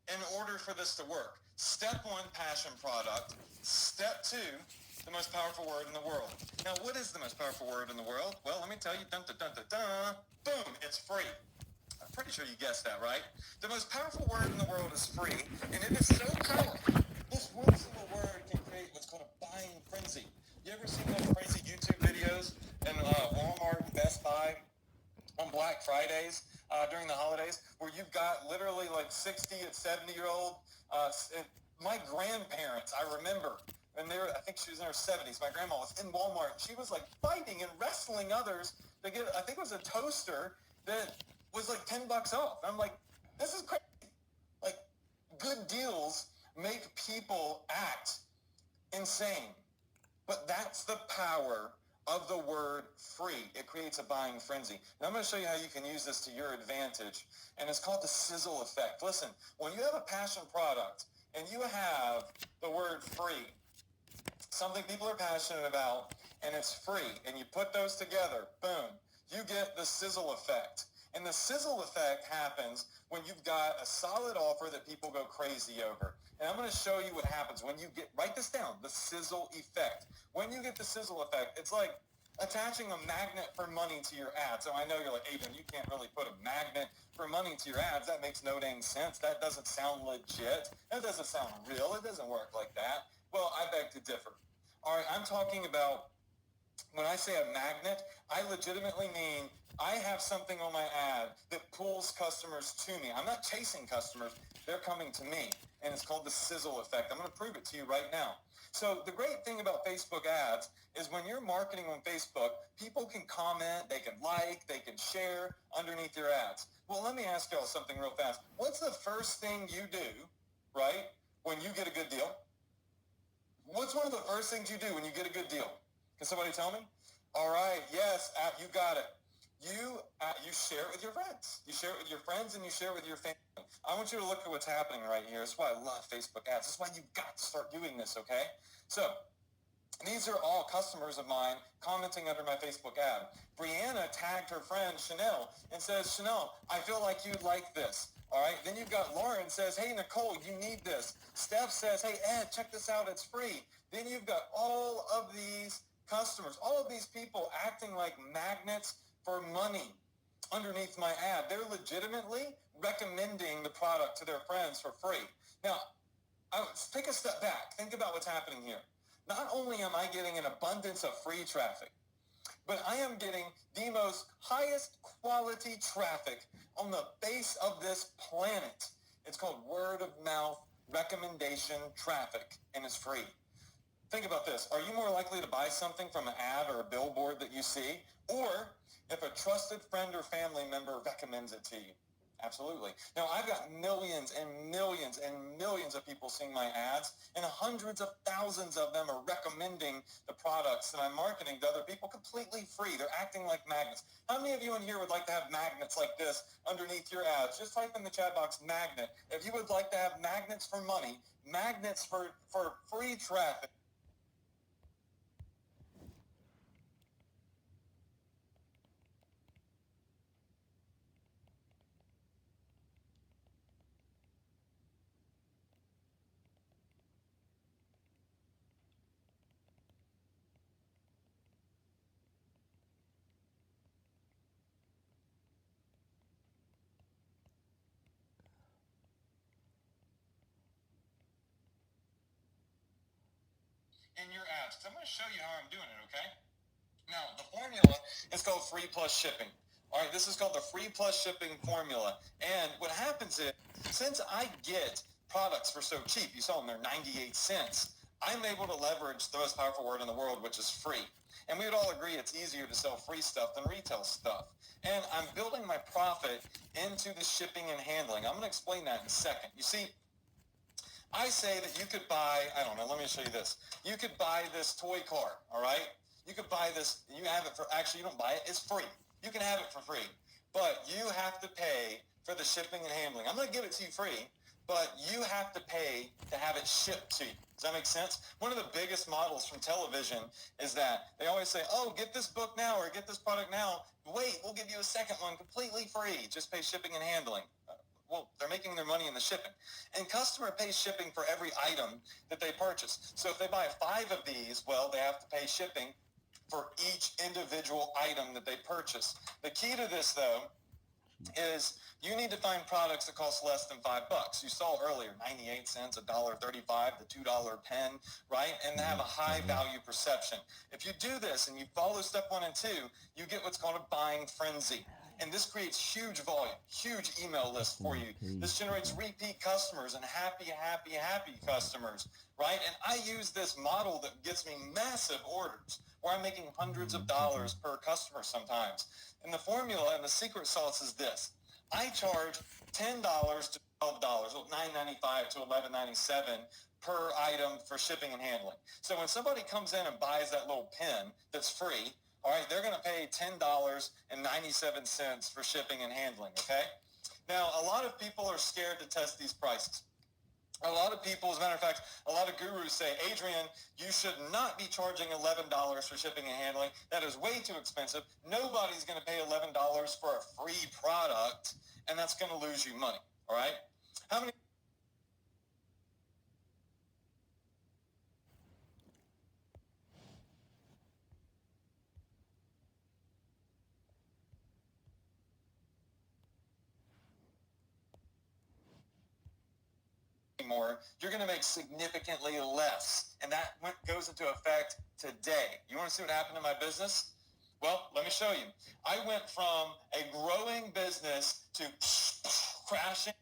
in order for this to work. Step 1, passion product. Step 2, the most powerful word in the world. Now, what is the most powerful word in the world? Well, let me tell you. Dun, dun, dun, dun, dun. Boom, it's free. I'm pretty sure you guessed that, right? The most powerful word in the world is free, and it is so powerful. This one single word can create what's called a buying frenzy. You ever seen those crazy YouTube videos in Walmart and Best Buy on Black Fridays during the holidays, where you've got literally like 60 and 70-year-old, my grandparents, I remember, and I think she was in her 70s, my grandma was in Walmart, and she was like fighting and wrestling others to get, I think it was a toaster that was like $10 off. I'm like, this is crazy. Like, good deals make people act insane. But that's the power of the word free. It creates a buying frenzy. Now I'm going to show you how you can use this to your advantage. And it's called the sizzle effect. Listen, when you have a passion product and you have the word free, something people are passionate about, and it's free, and you put those together, boom, you get the sizzle effect. And the sizzle effect happens when you've got a solid offer that people go crazy over. And I'm going to show you what happens when you get, write this down, the sizzle effect. When you get the sizzle effect, it's like attaching a magnet for money to your ad. So I know you're like, Adrian, you can't really put a magnet for money to your ads. That makes no dang sense. That doesn't sound legit. That doesn't sound real. It doesn't work like that. Well, I beg to differ. All right, I'm talking about, when I say a magnet, I legitimately mean I have something on my ad that pulls customers to me. I'm not chasing customers. They're coming to me, and it's called the sizzle effect. I'm going to prove it to you right now. So the great thing about Facebook ads is when you're marketing on Facebook, people can comment, they can like, they can share underneath your ads. Well, let me ask y'all something real fast. What's the first thing you do, right, when you get a good deal? What's one of the first things you do when you get a good deal? Can somebody tell me? All right, yes, you got it. You share it with your friends. You share it with your friends and you share it with your family. I want you to look at what's happening right here. That's why I love Facebook ads. That's why you've got to start doing this, okay? So these are all customers of mine commenting under my Facebook ad. Brianna tagged her friend Chanel and says, Chanel, I feel like you'd like this. All right. Then you've got Lauren says, hey, Nicole, you need this. Steph says, hey, Ed, check this out. It's free. Then you've got all of these customers, all of these people acting like magnets for money underneath my ad. They're legitimately recommending the product to their friends for free. Now, take a step back. Think about what's happening here. Not only am I getting an abundance of free traffic, but I am getting the most highest quality traffic on the face of this planet. It's called word of mouth recommendation traffic, and it's free. Think about this. Are you more likely to buy something from an ad or a billboard that you see, or if a trusted friend or family member recommends it to you? Absolutely. Now, I've got millions and millions and millions of people seeing my ads, and hundreds of thousands of them are recommending the products that I'm marketing to other people completely free. They're acting like magnets. How many of you in here would like to have magnets like this underneath your ads? Just type in the chat box, magnet. If you would like to have magnets for money, magnets for free traffic. In your ads. So I'm going to show you how I'm doing it, okay? Now, the formula is called free plus shipping. All right, this is called the free plus shipping formula. And what happens is, since I get products for so cheap, you saw them, they're 98 cents, I'm able to leverage the most powerful word in the world, which is free. And we would all agree it's easier to sell free stuff than retail stuff. And I'm building my profit into the shipping and handling. I'm going to explain that in a second. You see, I say that you could buy, I don't know, let me show you this. You could buy this toy car, all right? You could buy this, you have it for, actually you don't buy it, it's free. You can have it for free. But you have to pay for the shipping and handling. I'm going to give it to you free, but you have to pay to have it shipped to you. Does that make sense? One of the biggest models from television is that they always say, oh, get this book now or get this product now. Wait, we'll give you a second one completely free. Just pay shipping and handling. Well, they're making their money in the shipping. And customer pays shipping for every item that they purchase. So if they buy 5 of these, well, they have to pay shipping for each individual item that they purchase. The key to this, though, is you need to find products that cost less than $5. You saw earlier, 98 cents, $1.35, the $2 pen, right? And they have a high value perception. If you do this and you follow step 1 and 2, you get what's called a buying frenzy. And this creates huge volume, huge email lists for you. This generates repeat customers and happy customers, right? And I use this model that gets me massive orders where I'm making hundreds of dollars per customer sometimes. And the formula and the secret sauce is this. I charge $10 to $12, well, $9.95 to $11.97 per item for shipping and handling. So when somebody comes in and buys that little pen that's free, all right, they're going to pay $10.97 for shipping and handling, okay? Now, a lot of people are scared to test these prices. A lot of people, as a matter of fact, a lot of gurus say, Adrian, you should not be charging $11 for shipping and handling. That is way too expensive. Nobody's going to pay $11 for a free product, and that's going to lose you money, all right? How many... more, you're going to make significantly less. And that goes into effect today. You want to see what happened in my business? Well, let me show you. I went from a growing business to crashing.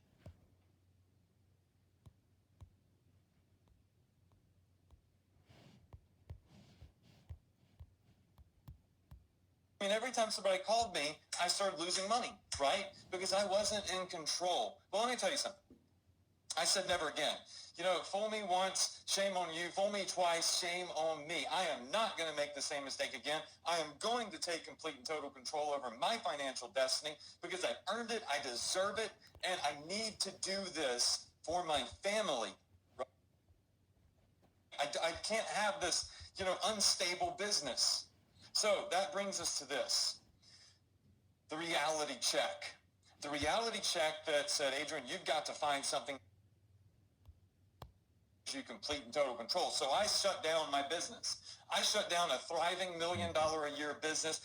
I mean, every time somebody called me, I started losing money, right? Because I wasn't in control. Well, let me tell you something. I said never again. You know, fool me once, shame on you. Fool me twice, shame on me. I am not going to make the same mistake again. I am going to take complete and total control over my financial destiny because I earned it, I deserve it, and I need to do this for my family. I can't have this, unstable business. So that brings us to this, the reality check. The reality check that said, Adrian, you've got to find something you complete and total control. So I shut down my business. I shut down a thriving $1 million a year business.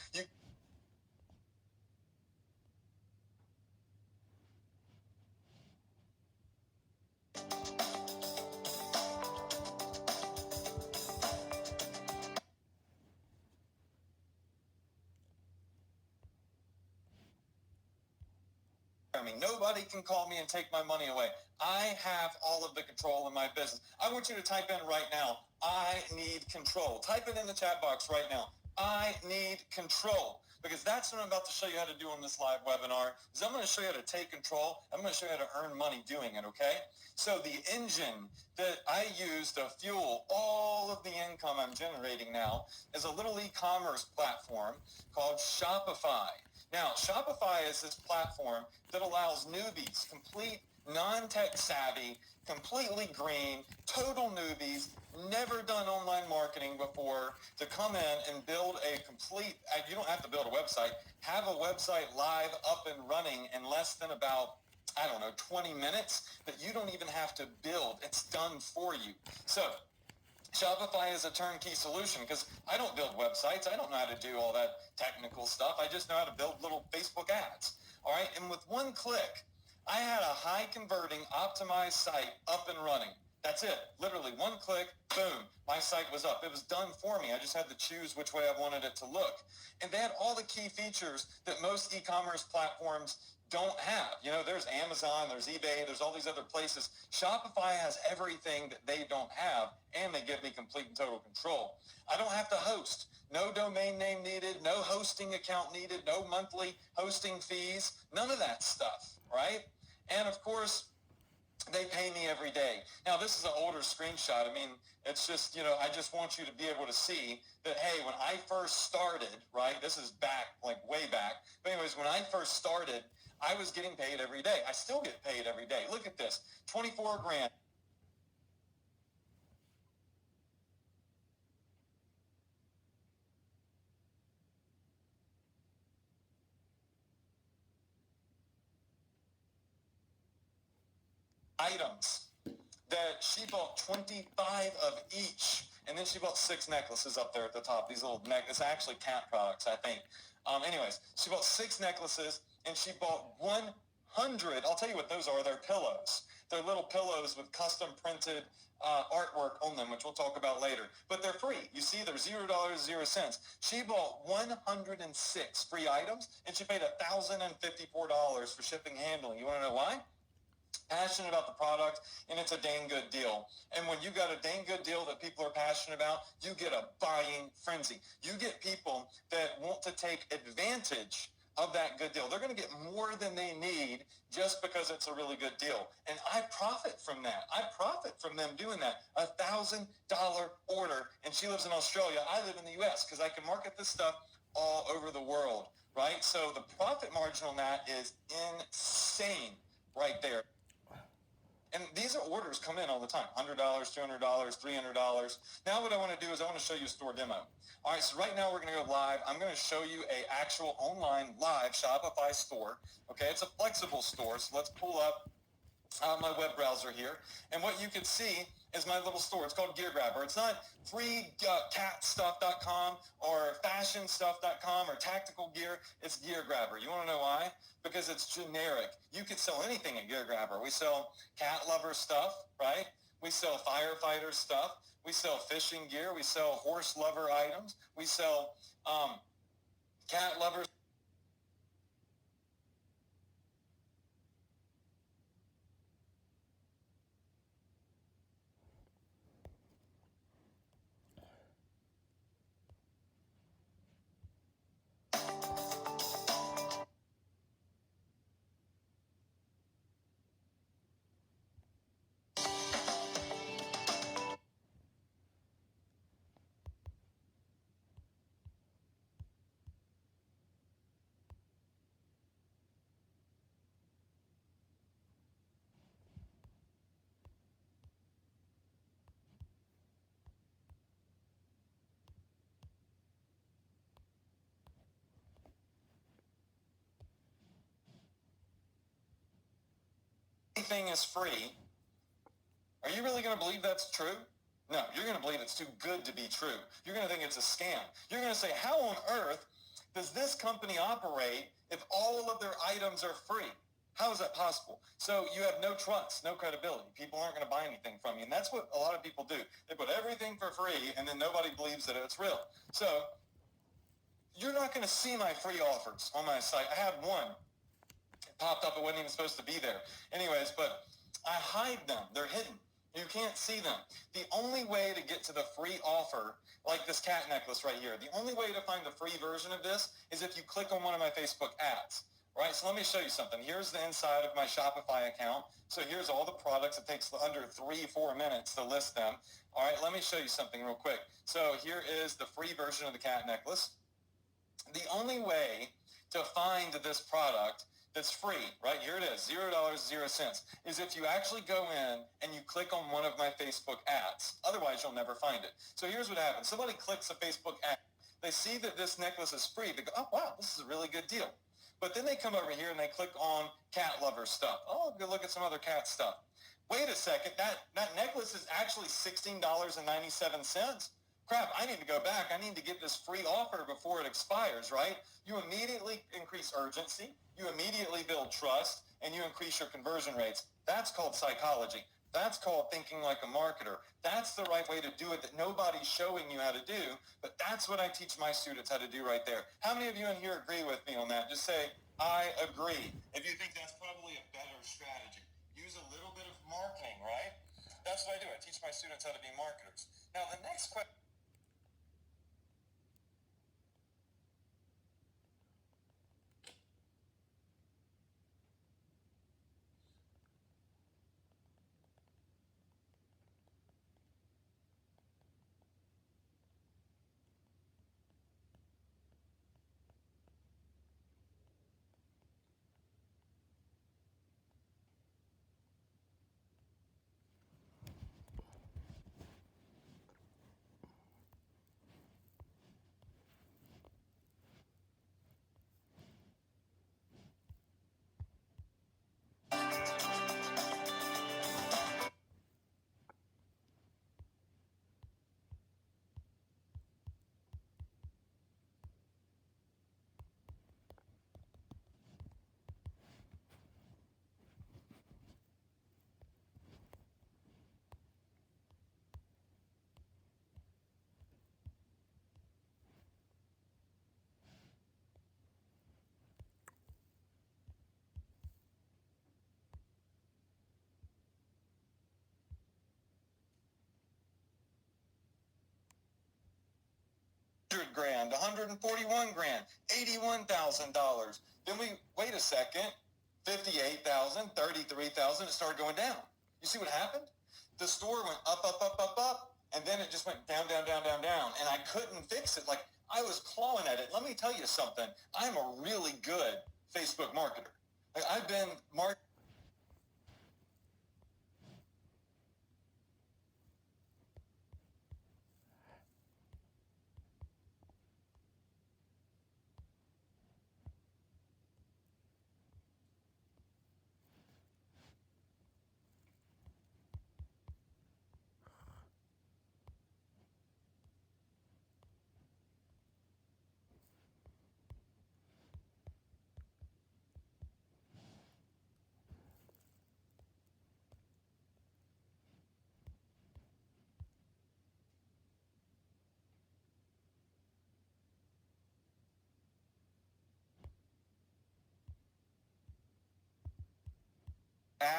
Nobody can call me and take my money away. I have all of the control in my business. I want you to type in right now, I need control. Type it in the chat box right now. I need control. Because that's what I'm about to show you how to do on this live webinar. Is I'm going to show you how to take control. I'm going to show you how to earn money doing it, okay? So the engine that I use to fuel all of the income I'm generating now is a little e-commerce platform called Shopify. Now, Shopify is this platform that allows newbies, complete non-tech savvy, completely green, total newbies, never done online marketing before, to come in and build a complete, you don't have to build a website, have a website live up and running in less than about 20 minutes that you don't even have to build. It's done for you. So Shopify is a turnkey solution because I don't build websites. I don't know how to do all that technical stuff. I just know how to build little Facebook ads. All right. And with one click, I had a high converting optimized site up and running. That's it. Literally one click, boom, my site was up. It was done for me. I just had to choose which way I wanted it to look. And they had all the key features that most e-commerce platforms don't have. There's Amazon, there's eBay, there's all these other places. Shopify has everything that they don't have, and they give me complete and total control. I don't have to host. No domain name needed, no hosting account needed, no monthly hosting fees, none of that stuff, right? And of course, they pay me every day. Now, this is an older screenshot. It's just, I just want you to be able to see that, hey, when I first started, right, this is back, like way back. But anyways, when I first started, I was getting paid every day. I still get paid every day. Look at this, 24 grand. Items that she bought 25 of each. And then she bought 6 necklaces up there at the top. These little necklaces, actually cat products, I think. Anyways, she bought 6 necklaces and she bought 100. I'll tell you what those are. They're pillows. They're little pillows with custom printed artwork on them, which we'll talk about later. But they're free. You see, they're $0, 0 cents. She bought 106 free items and she paid $1,054 for shipping and handling. You want to know why? Passionate about the product, and it's a dang good deal. And when you got a dang good deal that people are passionate about, you get a buying frenzy. You get people that want to take advantage of that good deal. They're going to get more than they need just because it's a really good deal. And I profit from that. I profit from them doing that. $1,000 order, and she lives in Australia. I live in the U.S. because I can market this stuff all over the world, right? So the profit margin on that is insane right there. And these are orders come in all the time, $100, $200, $300. Now what I want to do is I want to show you a store demo. All right, so right now we're going to go live. I'm going to show you a actual online live Shopify store. Okay, it's a flexible store, so let's pull up my web browser here. And what you can see is my little store. It's called Gear Grabber. It's not freecatstuff.com or fashionstuff.com or tactical gear. It's Gear Grabber. You want to know why? Because it's generic. You could sell anything at Gear Grabber. We sell cat lover stuff, right? We sell firefighter stuff. We sell fishing gear. We sell horse lover items. We sell cat lover. everything is free, are you really going to believe that's true? No, you're going to believe it's too good to be true. You're going to think it's a scam. You're going to say, how on earth does this company operate if all of their items are free? How is that possible? So you have no trust, no credibility. People aren't going to buy anything from you. And that's what a lot of people do. They put everything for free, and then nobody believes that it's real. So you're not going to see my free offers on my site. I had one. It popped up. It wasn't even supposed to be there. Anyways, but I hide them. They're hidden. You can't see them. The only way to get to the free offer, like this cat necklace right here, the only way to find the free version of this is if you click on one of my Facebook ads. Right, so let me show you something. Here's the inside of my Shopify account. So here's all the products. It takes under 3-4 minutes to list them. All right, let me show you something real quick. So here is the free version of the cat necklace. The only way to find this product that's free, right, here it is, $0, 0 cents, is if you actually go in and you click on one of my Facebook ads. Otherwise, you'll never find it. So here's what happens. Somebody clicks a Facebook ad. They see that this necklace is free. They go, oh, wow, this is a really good deal. But then they come over here and they click on cat lover stuff. Oh, go look at some other cat stuff. Wait a second, that necklace is actually $16.97. Crap, I need to go back. I need to get this free offer before it expires, right? You immediately increase urgency, you immediately build trust, and you increase your conversion rates. That's called psychology. That's called thinking like a marketer. That's the right way to do it that nobody's showing you how to do, but that's what I teach my students how to do right there. How many of you in here agree with me on that? Just say, I agree. If you think that's probably a better strategy, use a little bit of marketing, right? That's what I do. I teach my students how to be marketers. Now, the next question. $100,000, 141 grand, $81,000. Then we wait a second, 58,000, 33,000. It started going down. You see what happened? The store went up, up, up, up, up, and then it just went down, down, down, down, down. And I couldn't fix it. Like I was clawing at it. Let me tell you something. I'm a really good Facebook marketer. Like, I've been marketing.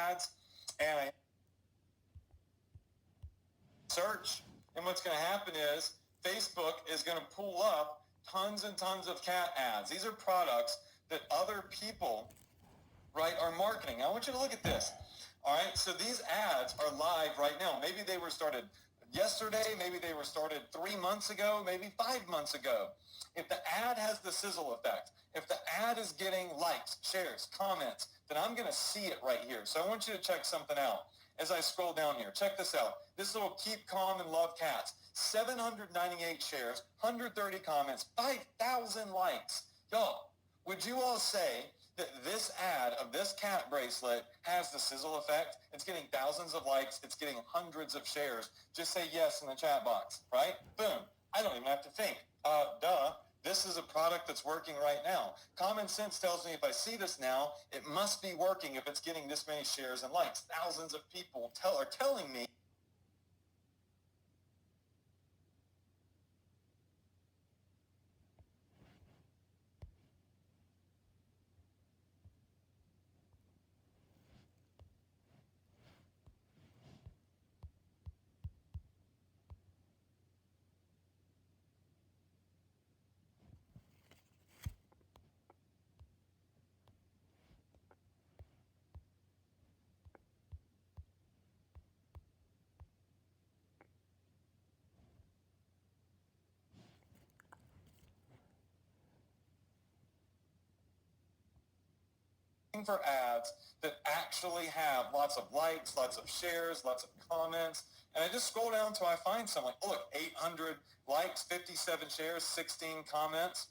Ads and I search, and what's going to happen is Facebook is going to pull up tons and tons of cat ads. These are products that other people, right, are marketing. I want you to look at this. All right, so these ads are live right now. Maybe they were started yesterday, maybe they were started 3 months ago, maybe 5 months ago. If the ad has the sizzle effect, if the ad is getting likes, shares, comments, then I'm going to see it right here. So I want you to check something out as I scroll down here. Check this out. This little Keep Calm and Love Cats. 798 shares, 130 comments, 5,000 likes. Y'all, would you all say that this ad of this cat bracelet has the sizzle effect. It's getting thousands of likes. It's getting hundreds of shares. Just say yes in the chat box, right? Boom. I don't even have to think. Duh. This is a product that's working right now. Common sense tells me if I see this now, it must be working if it's getting this many shares and likes. Thousands of people are telling me. For ads that actually have lots of likes, lots of shares, lots of comments. And I just scroll down until I find some like, look, 800 likes, 57 shares, 16 comments.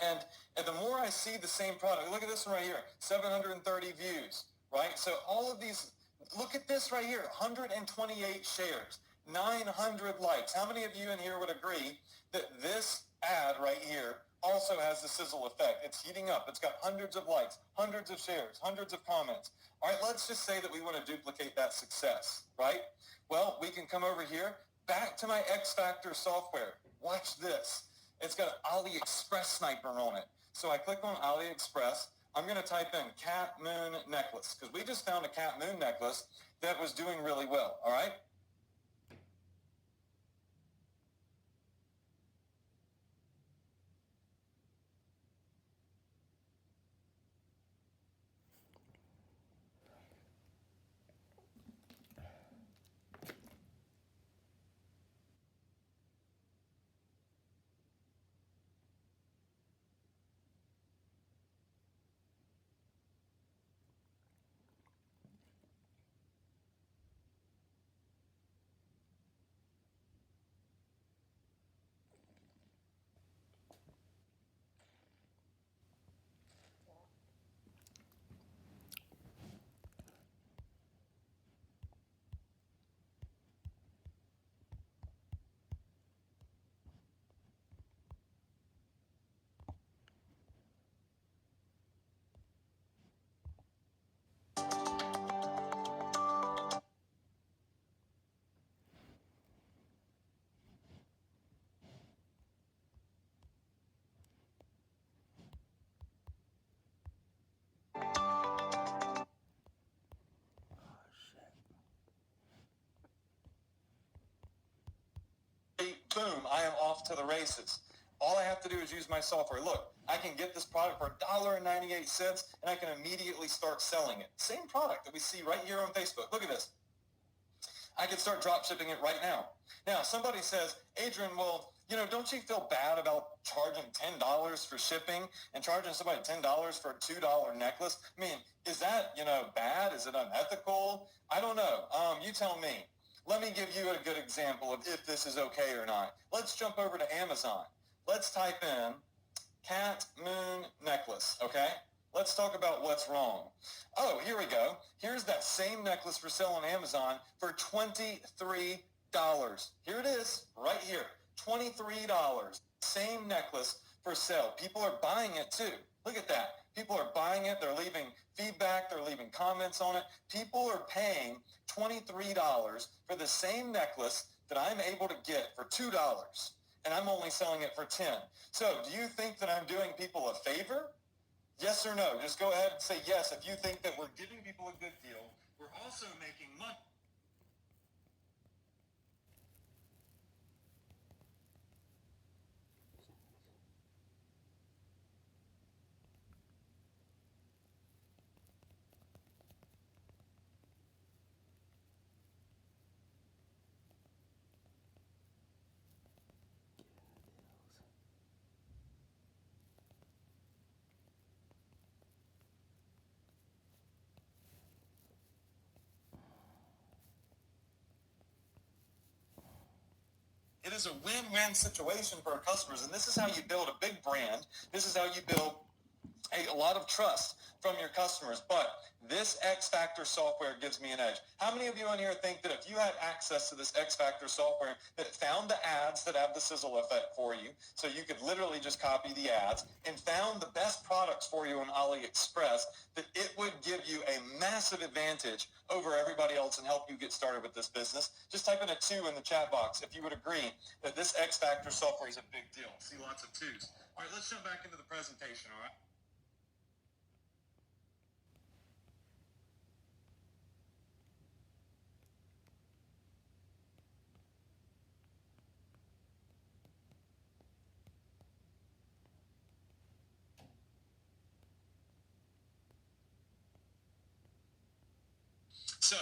And the more I see the same product, look at this one right here, 730 views, right? So all of these, look at this right here, 128 shares, 900 likes. How many of you in here would agree that this ad right here also has the sizzle effect? It's heating up. It's got hundreds of likes, hundreds of shares, hundreds of comments. All right, let's just say that we want to duplicate that success, right? Well, we can come over here, back to my X Factor software. Watch this. It's got an AliExpress sniper on it. So I click on AliExpress. I'm going to type in cat moon necklace because we just found a cat moon necklace that was doing really well, all right? Boom, I am off to the races. All I have to do is use my software. Look, I can get this product for $1.98 and I can immediately start selling it. Same product that we see right here on Facebook. Look at this. I can start drop shipping it right now. Now, somebody says, Adrian, well, don't you feel bad about charging $10 for shipping and charging somebody $10 for a $2 necklace? I mean, is that, bad? Is it unethical? I don't know. You tell me. Let me give you a good example of if this is okay or not. Let's jump over to Amazon. Let's type in cat moon necklace, okay? Let's talk about what's wrong. Oh, here we go. Here's that same necklace for sale on Amazon for $23. Here it is, right here, $23. Same necklace for sale. People are buying it too. Look at that. People are buying it. They're leaving feedback. They're leaving comments on it. People are paying $23 for the same necklace that I'm able to get for $2, and I'm only selling it for $10. So do you think that I'm doing people a favor? Yes or no? Just go ahead and say yes if you think that we're giving people a good deal. We're also making money. It is a win-win situation for our customers, and this is how you build a big brand. This is how you build a lot of trust from your customers, but this X Factor software gives me an edge. How many of you in here think that if you had access to this X Factor software that found the ads that have the sizzle effect for you, so you could literally just copy the ads, and found the best products for you on AliExpress, that it would give you a massive advantage over everybody else and help you get started with this business? Just type in a 2 in the chat box if you would agree that this X Factor software is a big deal. See lots of 2s. All right, let's jump back into the presentation, all right? So,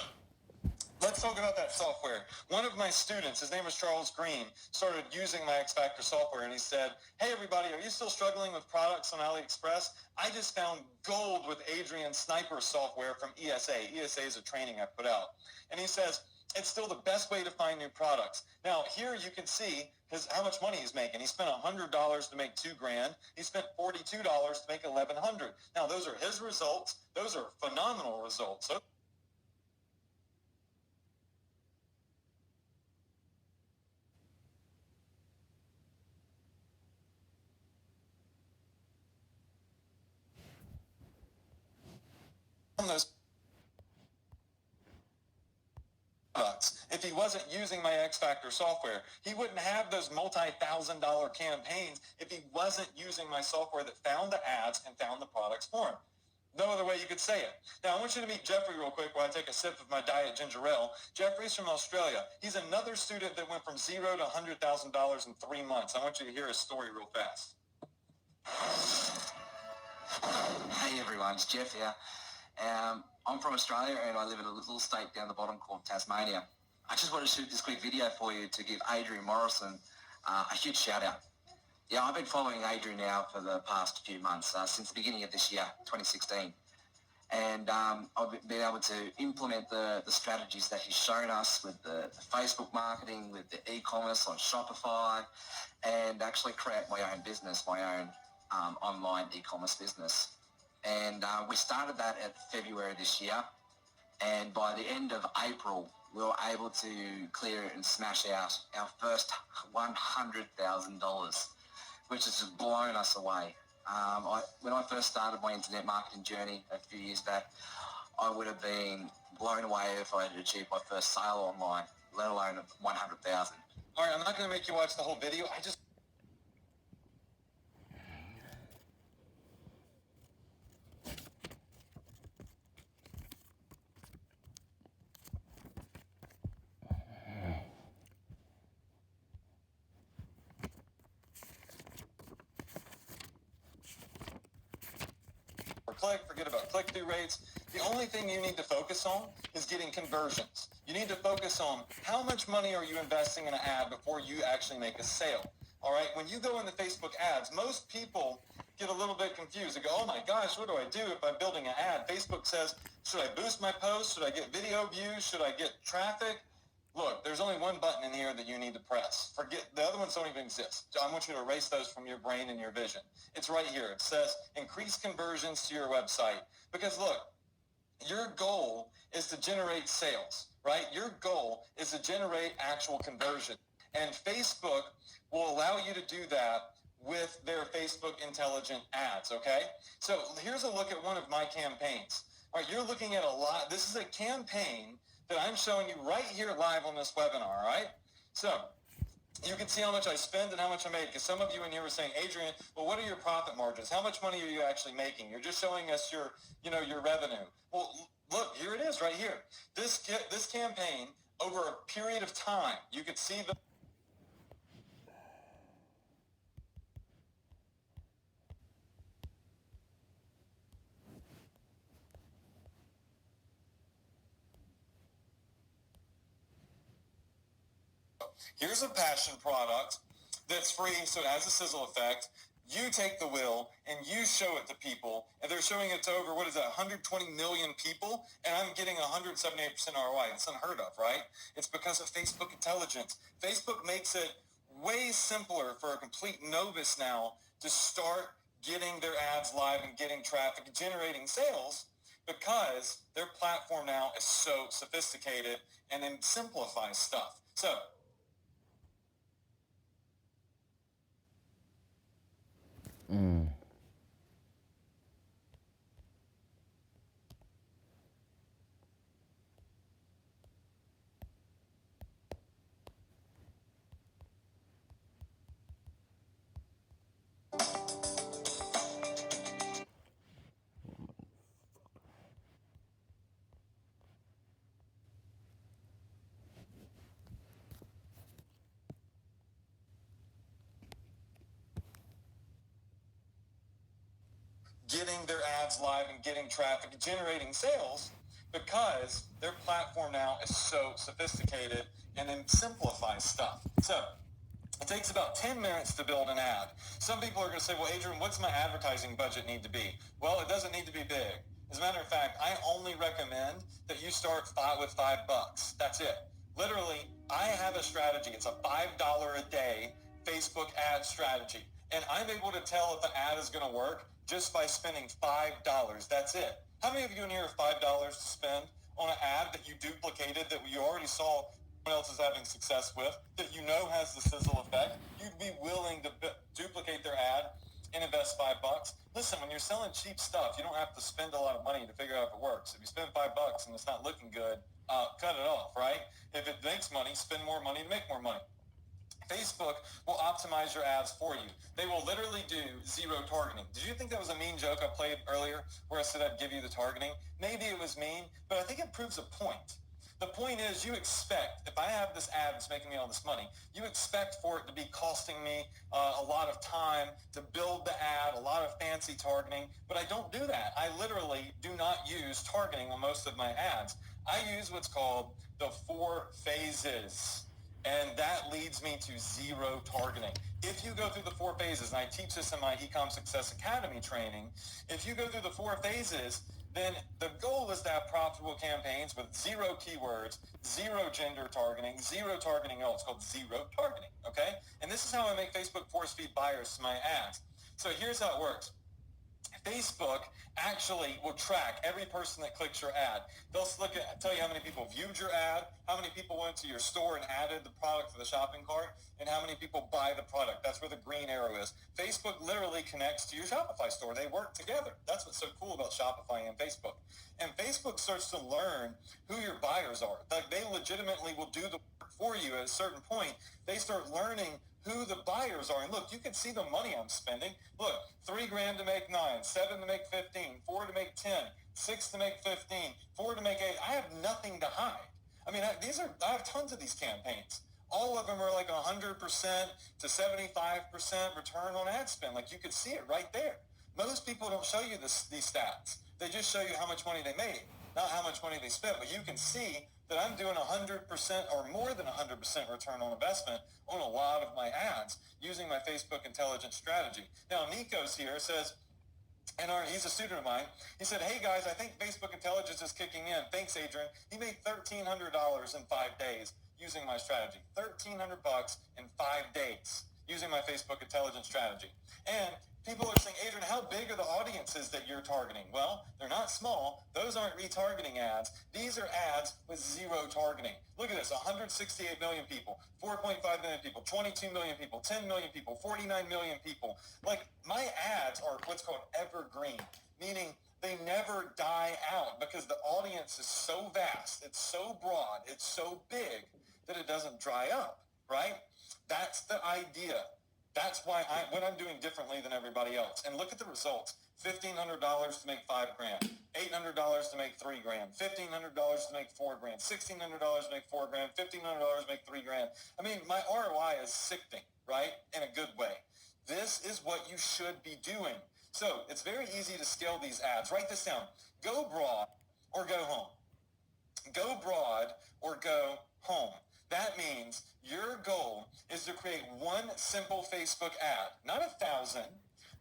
let's talk about that software. One of my students, his name is Charles Green, started using my X Factor software, and he said, hey everybody, are you still struggling with products on AliExpress? I just found gold with Adrian Sniper software from ESA. ESA is a training I put out. And he says, it's still the best way to find new products. Now, here you can see how much money he's making. He spent $100 to make $2,000. He spent $42 to make $1,100. Now, those are his results. Those are phenomenal results. So those products. If he wasn't using my X Factor software, he wouldn't have those multi-$1,000 campaigns if he wasn't using my software that found the ads and found the products for him. No other way you could say it. Now, I want you to meet Jeffrey real quick while I take a sip of my diet ginger ale. Jeffrey's from Australia. He's another student that went from $0 to $100,000 in 3 months. I want you to hear his story real fast. Hey everyone, it's Jeff here. I'm from Australia and I live in a little state down the bottom called Tasmania. I just want to shoot this quick video for you to give Adrian Morrison a huge shout out. Yeah, I've been following Adrian now for the past few months, since the beginning of this year, 2016. And I've been able to implement the strategies that he's shown us with the Facebook marketing, with the e-commerce on Shopify, and actually create my own business, my own online e-commerce business. And we started that at February this year, and by the end of April we were able to clear and smash out our first $100,000, which has just blown us away. When I first started my internet marketing journey a few years back, I would have been blown away if I had achieved my first sale online, let alone 100,000. All right, I'm not going to make you watch the whole video. I just forget about click-through rates. The only thing you need to focus on is getting conversions. You need to focus on how much money are you investing in an ad before you actually make a sale. All right, when you go into Facebook ads, most people get a little bit confused. They go, oh my gosh, what do I do if I'm building an ad? Facebook says, should I boost my post? Should I get video views? Should I get traffic? Look, there's only one button in here that you need to press. Forget, the other ones don't even exist. I want you to erase those from your brain and your vision. It's right here. It says increase conversions to your website. Because look, your goal is to generate sales, right? Your goal is to generate actual conversion. And Facebook will allow you to do that with their Facebook intelligent ads, okay? So here's a look at one of my campaigns. All right, you're looking at a lot. This is a campaign that I'm showing you right here live on this webinar, all right? So you can see how much I spend and how much I made, because some of you in here were saying, Adrian, well, what are your profit margins? How much money are you actually making? You're just showing us your revenue. Well, look, here it is right here. This campaign, over a period of time, you could see the here's a passion product that's free, so it has a sizzle effect. You take the wheel and you show it to people, and they're showing it to over, 120 million people, and I'm getting 178% ROI. It's unheard of, right? It's because of Facebook intelligence. Facebook makes it way simpler for a complete novice now to start getting their ads live and getting traffic, generating sales, because their platform now is so sophisticated and it simplifies stuff. So getting their ads live and getting traffic, generating sales, because their platform now is so sophisticated and it simplifies stuff. So it takes about 10 minutes to build an ad. Some people are going to say, well, Adrian, what's my advertising budget need to be? Well, it doesn't need to be big. As a matter of fact, I only recommend that you start with $5. That's it. Literally, I have a strategy. It's a $5 a day Facebook ad strategy. And I'm able to tell if an ad is going to work just by spending $5. That's it. How many of you in here have $5 to spend on an ad that you duplicated, that you already saw someone else is having success with, that you know has the sizzle effect? You'd be willing to duplicate their ad and invest $5. Listen, when you're selling cheap stuff, you don't have to spend a lot of money to figure out if it works. If you spend $5 and it's not looking good, cut it off, right? If it makes money, spend more money to make more money. Facebook will optimize your ads for you. They will literally do zero targeting. Did you think that was a mean joke I played earlier where I said I'd give you the targeting? Maybe it was mean, but I think it proves a point. The point is, you expect, if I have this ad that's making me all this money, you expect for it to be costing me a lot of time to build the ad, a lot of fancy targeting, but I don't do that. I literally do not use targeting on most of my ads. I use what's called the 4 phases. And that leads me to zero targeting. If you go through the 4 phases, and I teach this in my Ecom Success Academy training, if you go through the 4 phases, then the goal is to have profitable campaigns with zero keywords, zero gender targeting, zero targeting at all. It's called zero targeting, okay? And this is how I make Facebook force feed buyers to my ads. So here's how it works. Facebook actually will track every person that clicks your ad. They'll tell you how many people viewed your ad, how many people went to your store and added the product to the shopping cart, and how many people buy the product. That's where the green arrow is. Facebook literally connects to your Shopify store. They work together. That's what's so cool about Shopify and Facebook. And Facebook starts to learn who your buyers are. Like, they legitimately will do the work for you at a certain point. They start learning who the buyers are. And look, you can see the money I'm spending. Look, $3,000 to make 9, 7 to make 15, 4 to make 10, 6 to make 15, 4 to make 8. I have nothing to hide. I mean, I have tons of these campaigns. All of them are like 100% to 75% return on ad spend. Like, you could see it right there. Most people don't show you these stats. They just show you how much money they made, not how much money they spent. But you can see that I'm doing 100% or more than 100% return on investment on a lot of my ads using my Facebook intelligence strategy. Now, Nico's here, says, and he's a student of mine. He said, hey guys, I think Facebook intelligence is kicking in. Thanks, Adrian. He made $1,300 in 5 days using my strategy. $1,300 in 5 days using my Facebook intelligence strategy. And people are saying, Adrian, how big are the audiences that you're targeting? Well, they're not small. Those aren't retargeting ads. These are ads with zero targeting. Look at this, 168 million people, 4.5 million people, 22 million people, 10 million people, 49 million people. Like, my ads are what's called evergreen, meaning they never die out because the audience is so vast, it's so broad, it's so big that it doesn't dry up, right? That's the idea. That's why what I'm doing differently than everybody else. And look at the results. $1,500 to make $5,000, $800 to make $3,000, $1,500 to make $4,000, $1,600 to make $4,000, $1,500 to make $3,000. I mean, my ROI is sickening, right? In a good way. This is what you should be doing. So it's very easy to scale these ads. Write this down. Go broad or go home. Go broad or go home. That means your goal is to create one simple Facebook ad, not 1,000,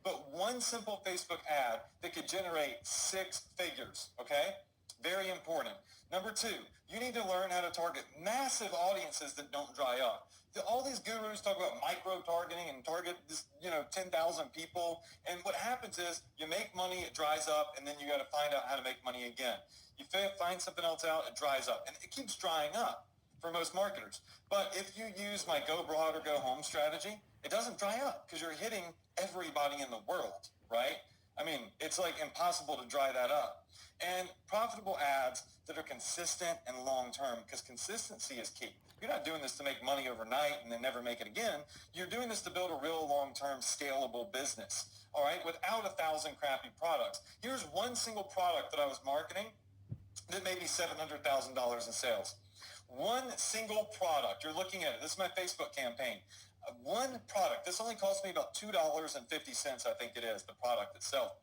but one simple Facebook ad that could generate 6 figures, okay? Very important. Number 2, you need to learn how to target massive audiences that don't dry up. All these gurus talk about micro-targeting and target this, 10,000 people. And what happens is you make money, it dries up, and then you got to find out how to make money again. You find something else out, it dries up, and it keeps drying up for most marketers. But if you use my go broad or go home strategy, it doesn't dry up because you're hitting everybody in the world, right? I mean, it's like impossible to dry that up. And profitable ads that are consistent and long-term, because consistency is key. You're not doing this to make money overnight and then never make it again. You're doing this to build a real long-term scalable business, all right, without 1,000 crappy products. Here's one single product that I was marketing that made me $700,000 in sales. One single product. You're looking at it. This is my Facebook campaign. One product. This only cost me about $2.50, I think it is, the product itself.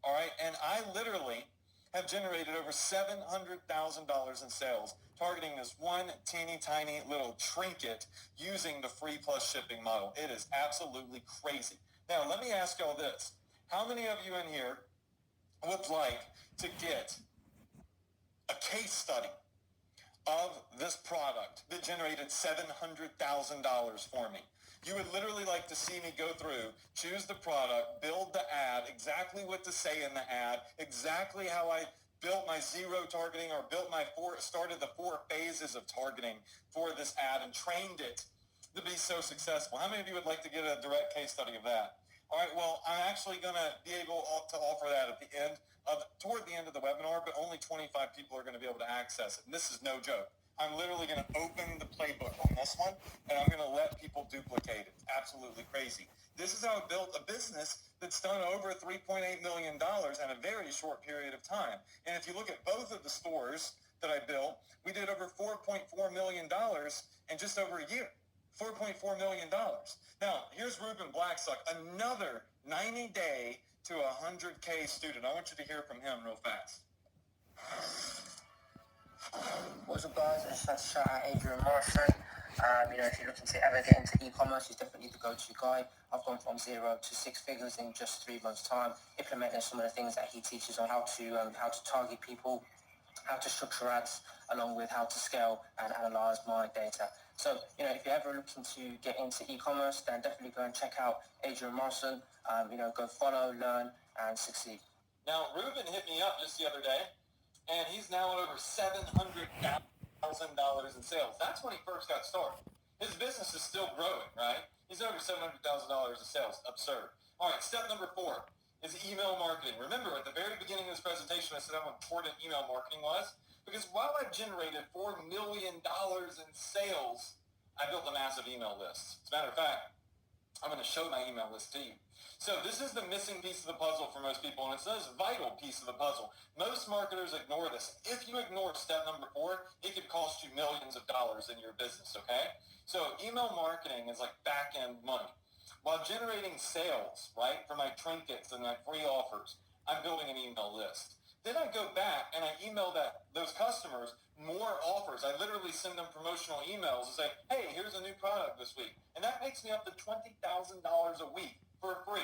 All right, and I literally have generated over $700,000 in sales targeting this one teeny tiny little trinket using the free plus shipping model. It is absolutely crazy. Now, let me ask y'all this. How many of you in here would like to get a case study of this product that generated $700,000 for me? You would literally like to see me go through, choose the product, build the ad, exactly what to say in the ad, exactly how I built my zero targeting or started the 4 phases of targeting for this ad and trained it to be so successful. How many of you would like to get a direct case study of that? All right, well, I'm actually going to be able to offer that toward the end of the webinar, but only 25 people are going to be able to access it. And this is no joke. I'm literally going to open the playbook on this one, and I'm going to let people duplicate it. It's absolutely crazy. This is how I built a business that's done over $3.8 million in a very short period of time. And if you look at both of the stores that I built, we did over $4.4 million in just over a year. $4.4 million. Now, here's Ruben Blackstock, another 90-day to 100K student. I want you to hear from him real fast. What's up, guys? I just had to shout out Adrian Morrison. If you're looking to ever get into e-commerce, he's definitely the go-to guy. I've gone from 0 to 6 figures in just 3 months' time, implementing some of the things that he teaches on how to target people, how to structure ads, along with how to scale and analyze my data. So, if you're ever looking to get into e-commerce, then definitely go and check out Adrian Morrison. Go follow, learn, and succeed. Now, Ruben hit me up just the other day, and he's now at over $700,000 in sales. That's when he first got started. His business is still growing, right? He's over $700,000 in sales. Absurd. All right, step number 4 is email marketing. Remember, at the very beginning of this presentation, I said how important email marketing was. Because while I've generated $4 million in sales, I built a massive email list. As a matter of fact, I'm going to show my email list to you. So this is the missing piece of the puzzle for most people, and it's a vital piece of the puzzle. Most marketers ignore this. If you ignore step number 4, it could cost you millions of dollars in your business, okay? So email marketing is like back-end money. While generating sales, right, for my trinkets and my free offers, I'm building an email list. Then I go back and I email those customers more offers. I literally send them promotional emails and say, hey, here's a new product this week. And that makes me up to $20,000 a week for free.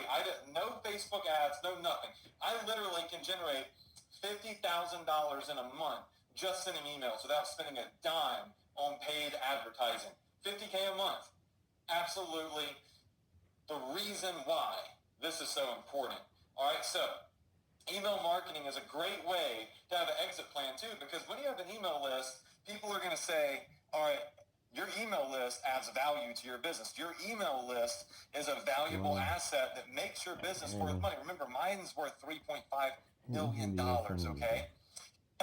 No Facebook ads, no nothing. I literally can generate $50,000 in a month just sending emails without spending a dime on paid advertising. $50K a month. Absolutely the reason why this is so important. All right, so email marketing is a great way to have an exit plan too, because when you have an email list, people are going to say, all right, your email list adds value to your business. Your email list is a valuable asset that makes your business worth money. Remember, mine's worth $3.5 million, okay?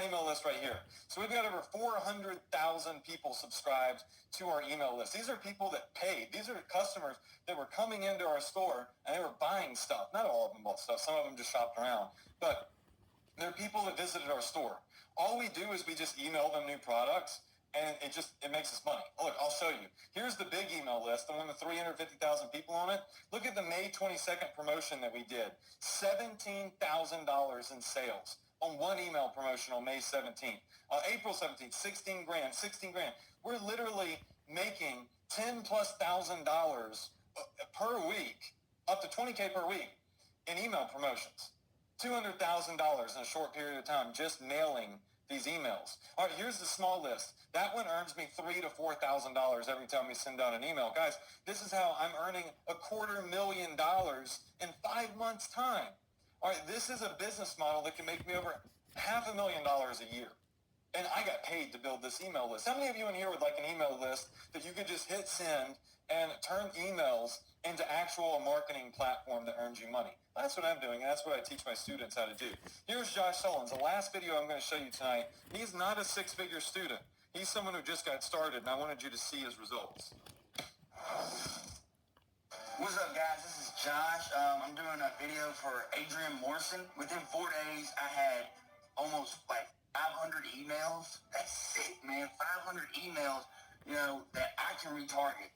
Email list right here. So we've got over 400,000 people subscribed to our email list. These are people that paid. These are customers that were coming into our store and they were buying stuff. Not all of them bought stuff. Some of them just shopped around. But they're people that visited our store. All we do is we just email them new products, and it makes us money. Look, I'll show you. Here's the big email list, the one with 350,000 people on it. Look at the May 22nd promotion that we did. $17,000 in sales on one email promotion on May 17th. April 17th, 16 grand. We're literally making $10,000+ per week, up to $20K per week in email promotions. $200,000 in a short period of time just mailing these emails. All right, here's the small list. That one earns me $3,000 to $4,000 every time we send out an email. Guys, this is how I'm earning $250,000 in 5 months' time. All right, this is a business model that can make me over $500,000 a year. And I got paid to build this email list. How many of you in here would like an email list that you could just hit send and turn emails into actual marketing platform that earns you money? That's what I'm doing, and that's what I teach my students how to do. Here's Josh Sullins, the last video I'm going to show you tonight. He's not a six-figure student. He's someone who just got started, and I wanted you to see his results. What's up, guys? This is Josh. I'm doing a video for Adrian Morrison. Within 4 days, I had almost like 500 emails. That's sick, man. 500 emails, that I can retarget,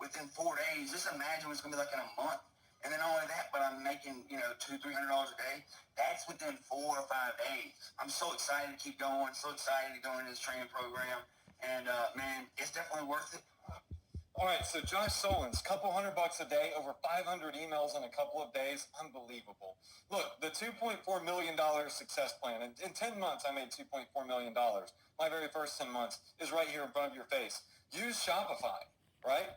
within 4 days. Just imagine what's going to be like in a month. And then not only that, but I'm making, $200-300 a day. That's within 4 or 5 days. I'm so excited to keep going, so excited to go into this training program. And, man, it's definitely worth it. All right, so Josh Sullins, $200 a day, over 500 emails in a couple of days. Unbelievable. Look, the $2.4 million success plan. In 10 months, I made $2.4 million. My very first 10 months is right here in front of your face. Use Shopify, right?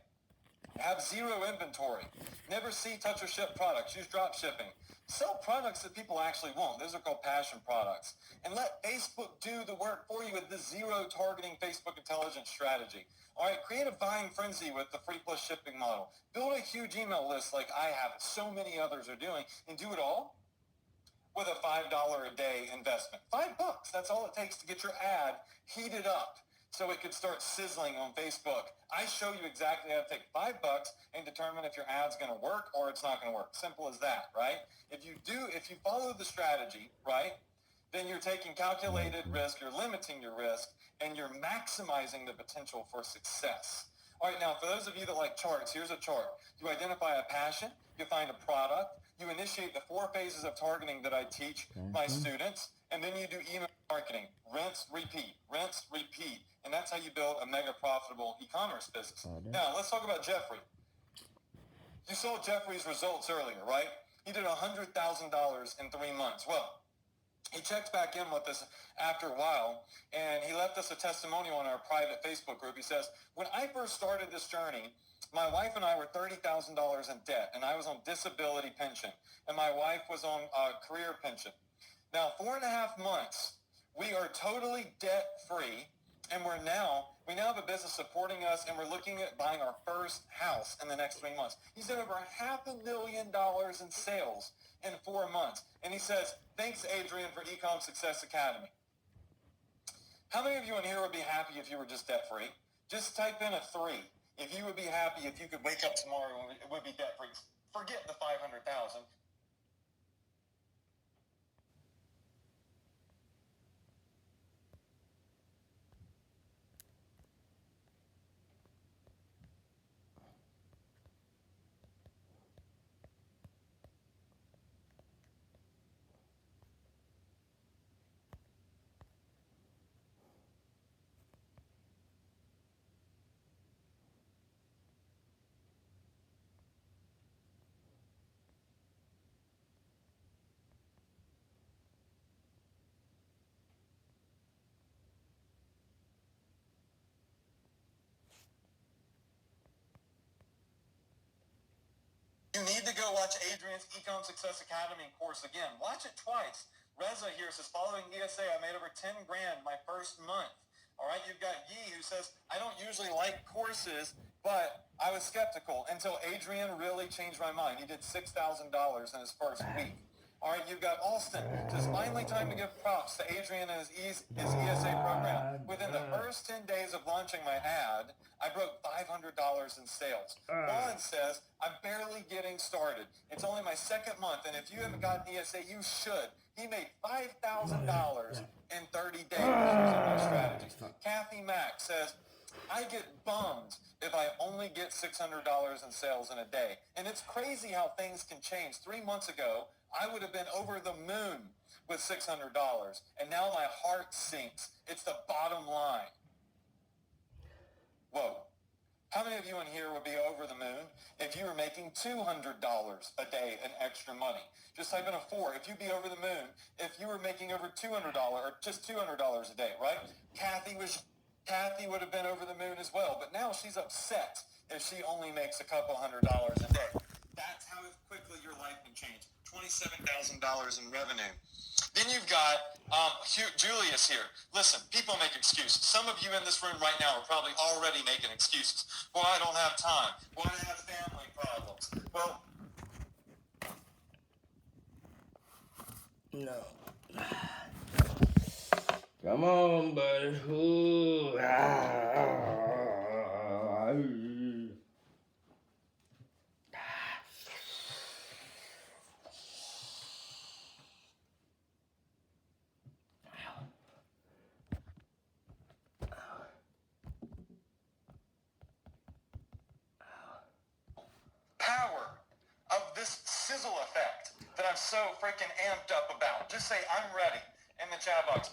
Have zero inventory. Never see, touch, or ship products. Use drop shipping. Sell products that people actually want. Those are called passion products. And let Facebook do the work for you with the zero targeting Facebook intelligence strategy. All right, create a buying frenzy with the free plus shipping model. Build a huge email list like I have, so many others are doing, and do it all with a $5 a day investment. $5, that's all it takes to get your ad heated up so it could start sizzling on Facebook. I show you exactly how to take $5 and determine if your ad's going to work or it's not going to work. Simple as that, right? If you follow the strategy, right, then you're taking calculated risk, you're limiting your risk, and you're maximizing the potential for success. All right, now, for those of you that like charts, here's a chart. You identify a passion, you find a product, you initiate the 4 phases of targeting that I teach my students, and then you do email marketing. Rinse, repeat, and that's how you build a mega profitable e-commerce business. Now, let's talk about Jeffrey. You saw Jeffrey's results earlier, right? He did $100,000 in 3 months. Well, he checked back in with us after a while, and he left us a testimonial on our private Facebook group. He says, when I first started this journey, my wife and I were $30,000 in debt, and I was on disability pension, and my wife was on career pension. Now, 4.5 months, we are totally debt-free, and we now have a business supporting us, and we're looking at buying our first house in the next 3 months. He's done over $500,000 in sales in 4 months. And he says, thanks, Adrian, for Ecom Success Academy. How many of you in here would be happy if you were just debt-free? Just type in a 3. If you would be happy if you could wake up tomorrow and it would be debt-free. Forget the $500,000. You need to go watch Adrian's Ecom Success Academy course again. Watch it twice. Reza here says, following ESA, I made over 10 grand my first month. All right, you've got Yi who says, I don't usually like courses, but I was skeptical until Adrian really changed my mind. He did $6,000 in his first week. All right, you've got Alston. Says, finally time to give props to Adrian and his ESA program. Within the first 10 days of launching my ad, I broke $500 in sales. Juan says, I'm barely getting started. It's only my second month, and if you haven't gotten ESA, you should. He made $5,000 in 30 days using my strategies. Kathy Mack says, I get bummed if I only get $600 in sales in a day. And it's crazy how things can change. 3 months ago, I would have been over the moon with $600. And now my heart sinks. It's the bottom line. Whoa. How many of you in here would be over the moon if you were making $200 a day in extra money? Just type in a 4. If you'd be over the moon, if you were making over $200 or just $200 a day, right? Kathy would have been over the moon as well, but now she's upset if she only makes a couple $100 a day. That's how quickly your life can change. $27,000 in revenue. Then you've got Julius here. Listen, people make excuses. Some of you in this room right now are probably already making excuses. Well, I don't have time. Well, I have family problems. Well, No. Come on, buddy. Ooh. power of this sizzle effect that I'm so freaking amped up about. Just say, I'm ready in the chat box.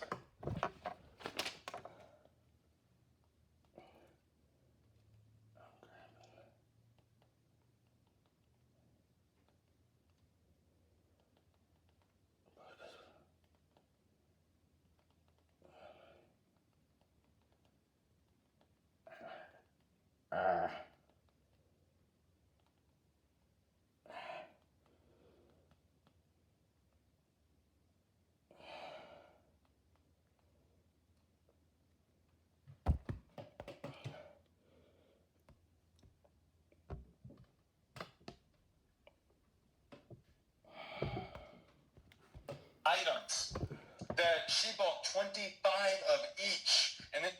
Items that she bought 25 of each, and then